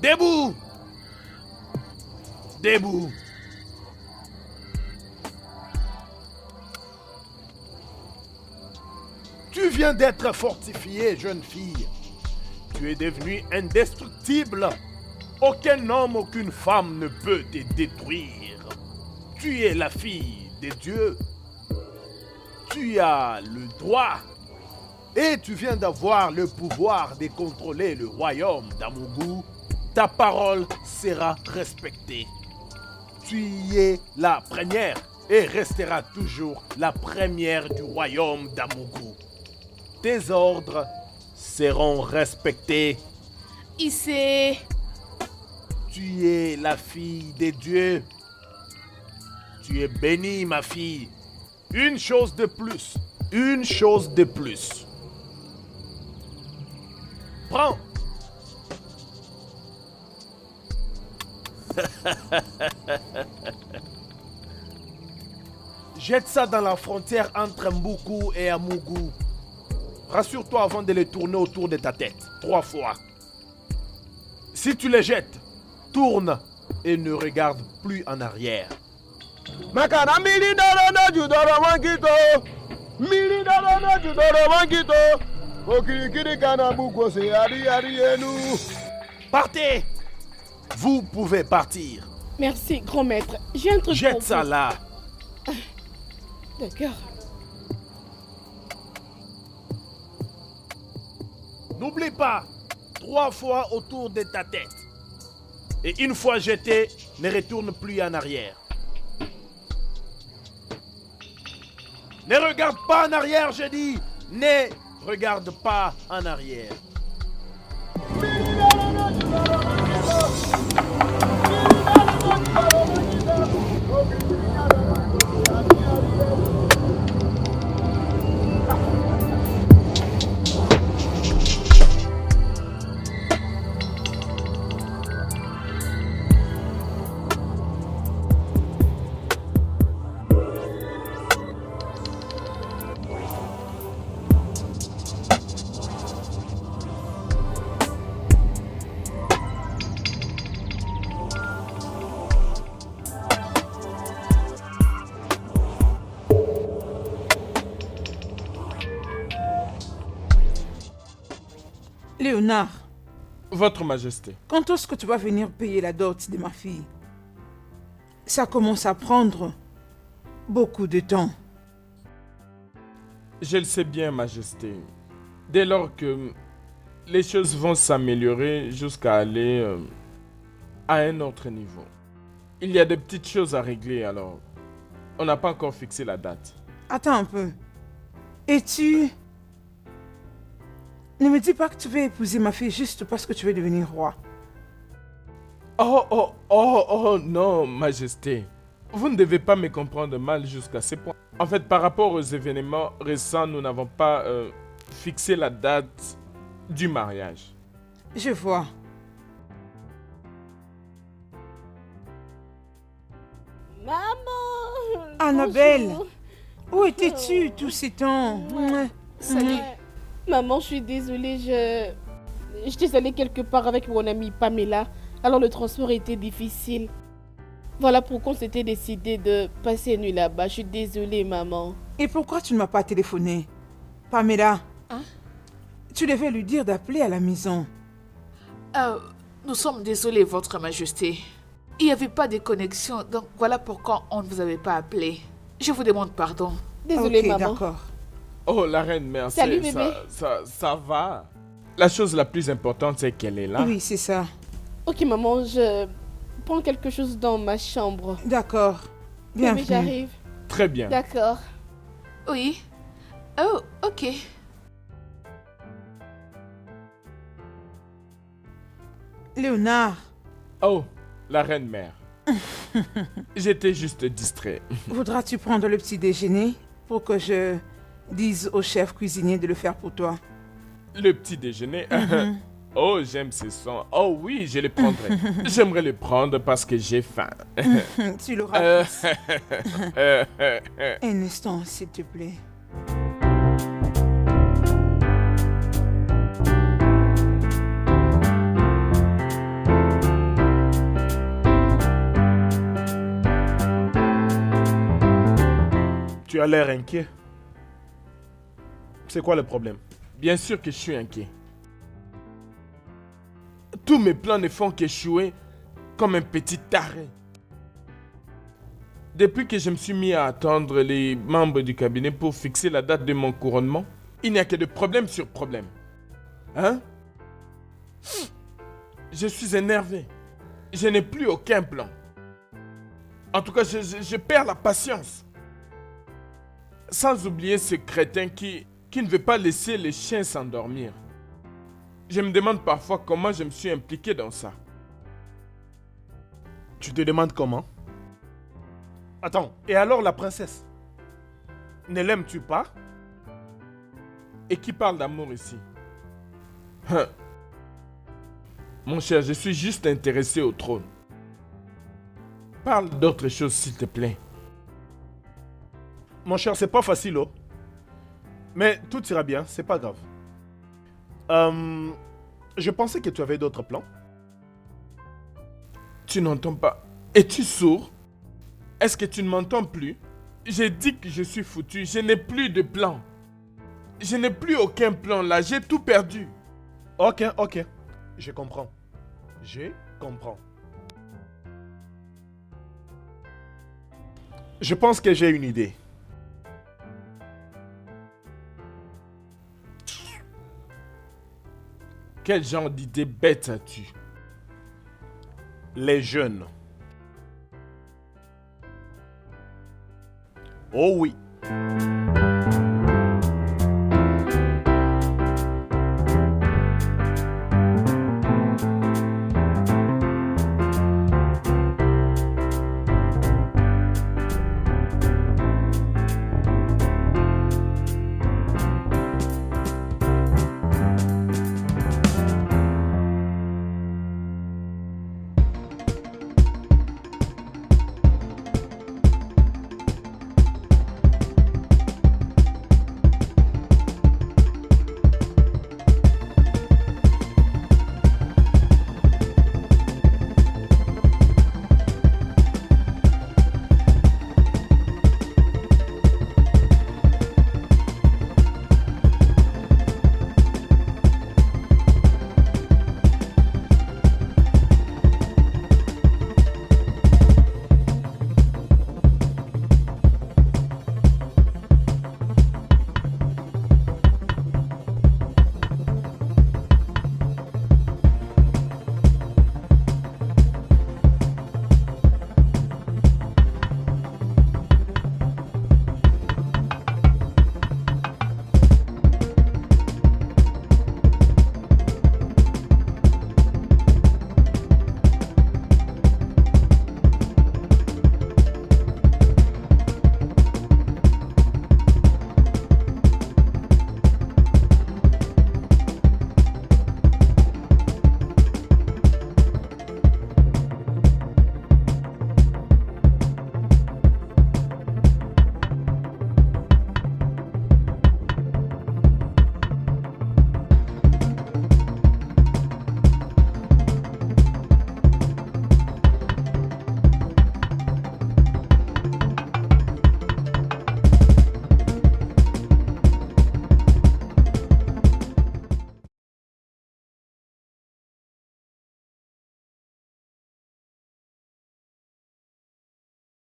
Debout. Debout. Tu viens d'être fortifiée, jeune fille. Tu es devenue indestructible. Aucun homme, aucune femme ne peut te détruire. Tu es la fille de Dieu. Tu as le droit. Et tu viens d'avoir le pouvoir de contrôler le royaume d'Amugu. Ta parole sera respectée. Tu es la première et resteras toujours la première du royaume d'Amugu. Tes ordres seront respectés. Ici. Tu es la fille de Dieu. Tu es bénie, ma fille. Une chose de plus. Une chose de plus. Prends. Jette ça dans la frontière entre Mbuku et Amugu. Rassure-toi avant de les tourner autour de ta tête. 3 fois. Si tu les jettes, tourne et ne regarde plus en arrière. Partez. Vous pouvez partir. Merci, grand maître. J'ai un truc Jette pour ça vous. là. D'accord. N'oublie pas, 3 fois autour de ta tête. Et une fois jeté, ne retourne plus en arrière. Ne regarde pas en arrière, je dis. Ne regarde pas en arrière. Léonard, Votre Majesté. quand est-ce que tu vas venir payer la dot de ma fille? Ça commence à prendre beaucoup de temps. Je le sais bien, Majesté. Dès lors que les choses vont s'améliorer jusqu'à aller à un autre niveau. Il y a des petites choses à régler, alors on n'a pas encore fixé la date. Attends un peu. Et tu... Ne me dis pas que tu veux épouser ma fille juste parce que tu veux devenir roi. Oh, non, Majesté. Vous ne devez pas me comprendre mal jusqu'à ce point. En fait, par rapport aux événements récents, nous n'avons pas fixé la date du mariage. Je vois. Maman! Annabelle, Bonjour. où étais-tu tout ce temps? Salut. Maman, je suis désolée, j'étais allée quelque part avec mon amie Pamela, alors le transport était difficile. Voilà pourquoi on s'était décidé de passer une nuit là-bas. Je suis désolée, maman. Et pourquoi tu ne m'as pas téléphoné? Pamela, Hein? tu devais lui dire d'appeler à la maison. Nous sommes désolés, Votre Majesté. Il n'y avait pas de connexion, donc voilà pourquoi on ne vous avait pas appelé. Je vous demande pardon. Désolée, Ok, maman. d'accord. Oh, la reine, merci. Salut, bébé. Ça va. La chose la plus importante, c'est qu'elle est là. Oui, c'est ça. Ok, maman, je prends quelque chose dans ma chambre. D'accord. Bébé, Bienvenue. j'arrive. Très bien. D'accord. Oui. Oh, ok. Léonard, Oh, la reine mère. J'étais juste distrait. voudras-tu prendre le petit déjeuner pour que je dise au chef cuisinier de le faire pour toi? Le petit déjeuner. Oh, j'aime ces sons. Oh oui, je les prendrai. J'aimerais les prendre parce que j'ai faim. Tu l'auras plus. Un instant, s'il te plaît. Tu as l'air inquiet. C'est quoi le problème? Bien sûr que je suis inquiet. Tous mes plans ne font qu'échouer comme un petit taré. Depuis que je me suis mis à attendre les membres du cabinet pour fixer la date de mon couronnement, il n'y a que de problème sur problème. Hein? Je suis énervé. Je n'ai plus aucun plan. En tout cas, je perds la patience. Sans oublier ce crétin qui ne veut pas laisser les chiens s'endormir. Je me demande parfois comment je me suis impliqué dans ça. Tu te demandes comment? Attends, et alors la princesse? Ne l'aimes-tu pas? Et qui parle d'amour ici? Hein? Mon cher, je suis juste intéressé au trône. Parle d'autre chose, s'il te plaît. Mon cher, c'est pas facile, oh. Mais tout ira bien, c'est pas grave. Je pensais que tu avais d'autres plans. Tu n'entends pas? Es-tu sourd? Est-ce que tu ne m'entends plus? J'ai dit que je suis foutu. Je n'ai plus de plan. Je n'ai plus aucun plan là. J'ai tout perdu. Ok. Je comprends. Je pense que j'ai une idée. Quel genre d'idée bête as-tu? Les jeunes. Oh oui.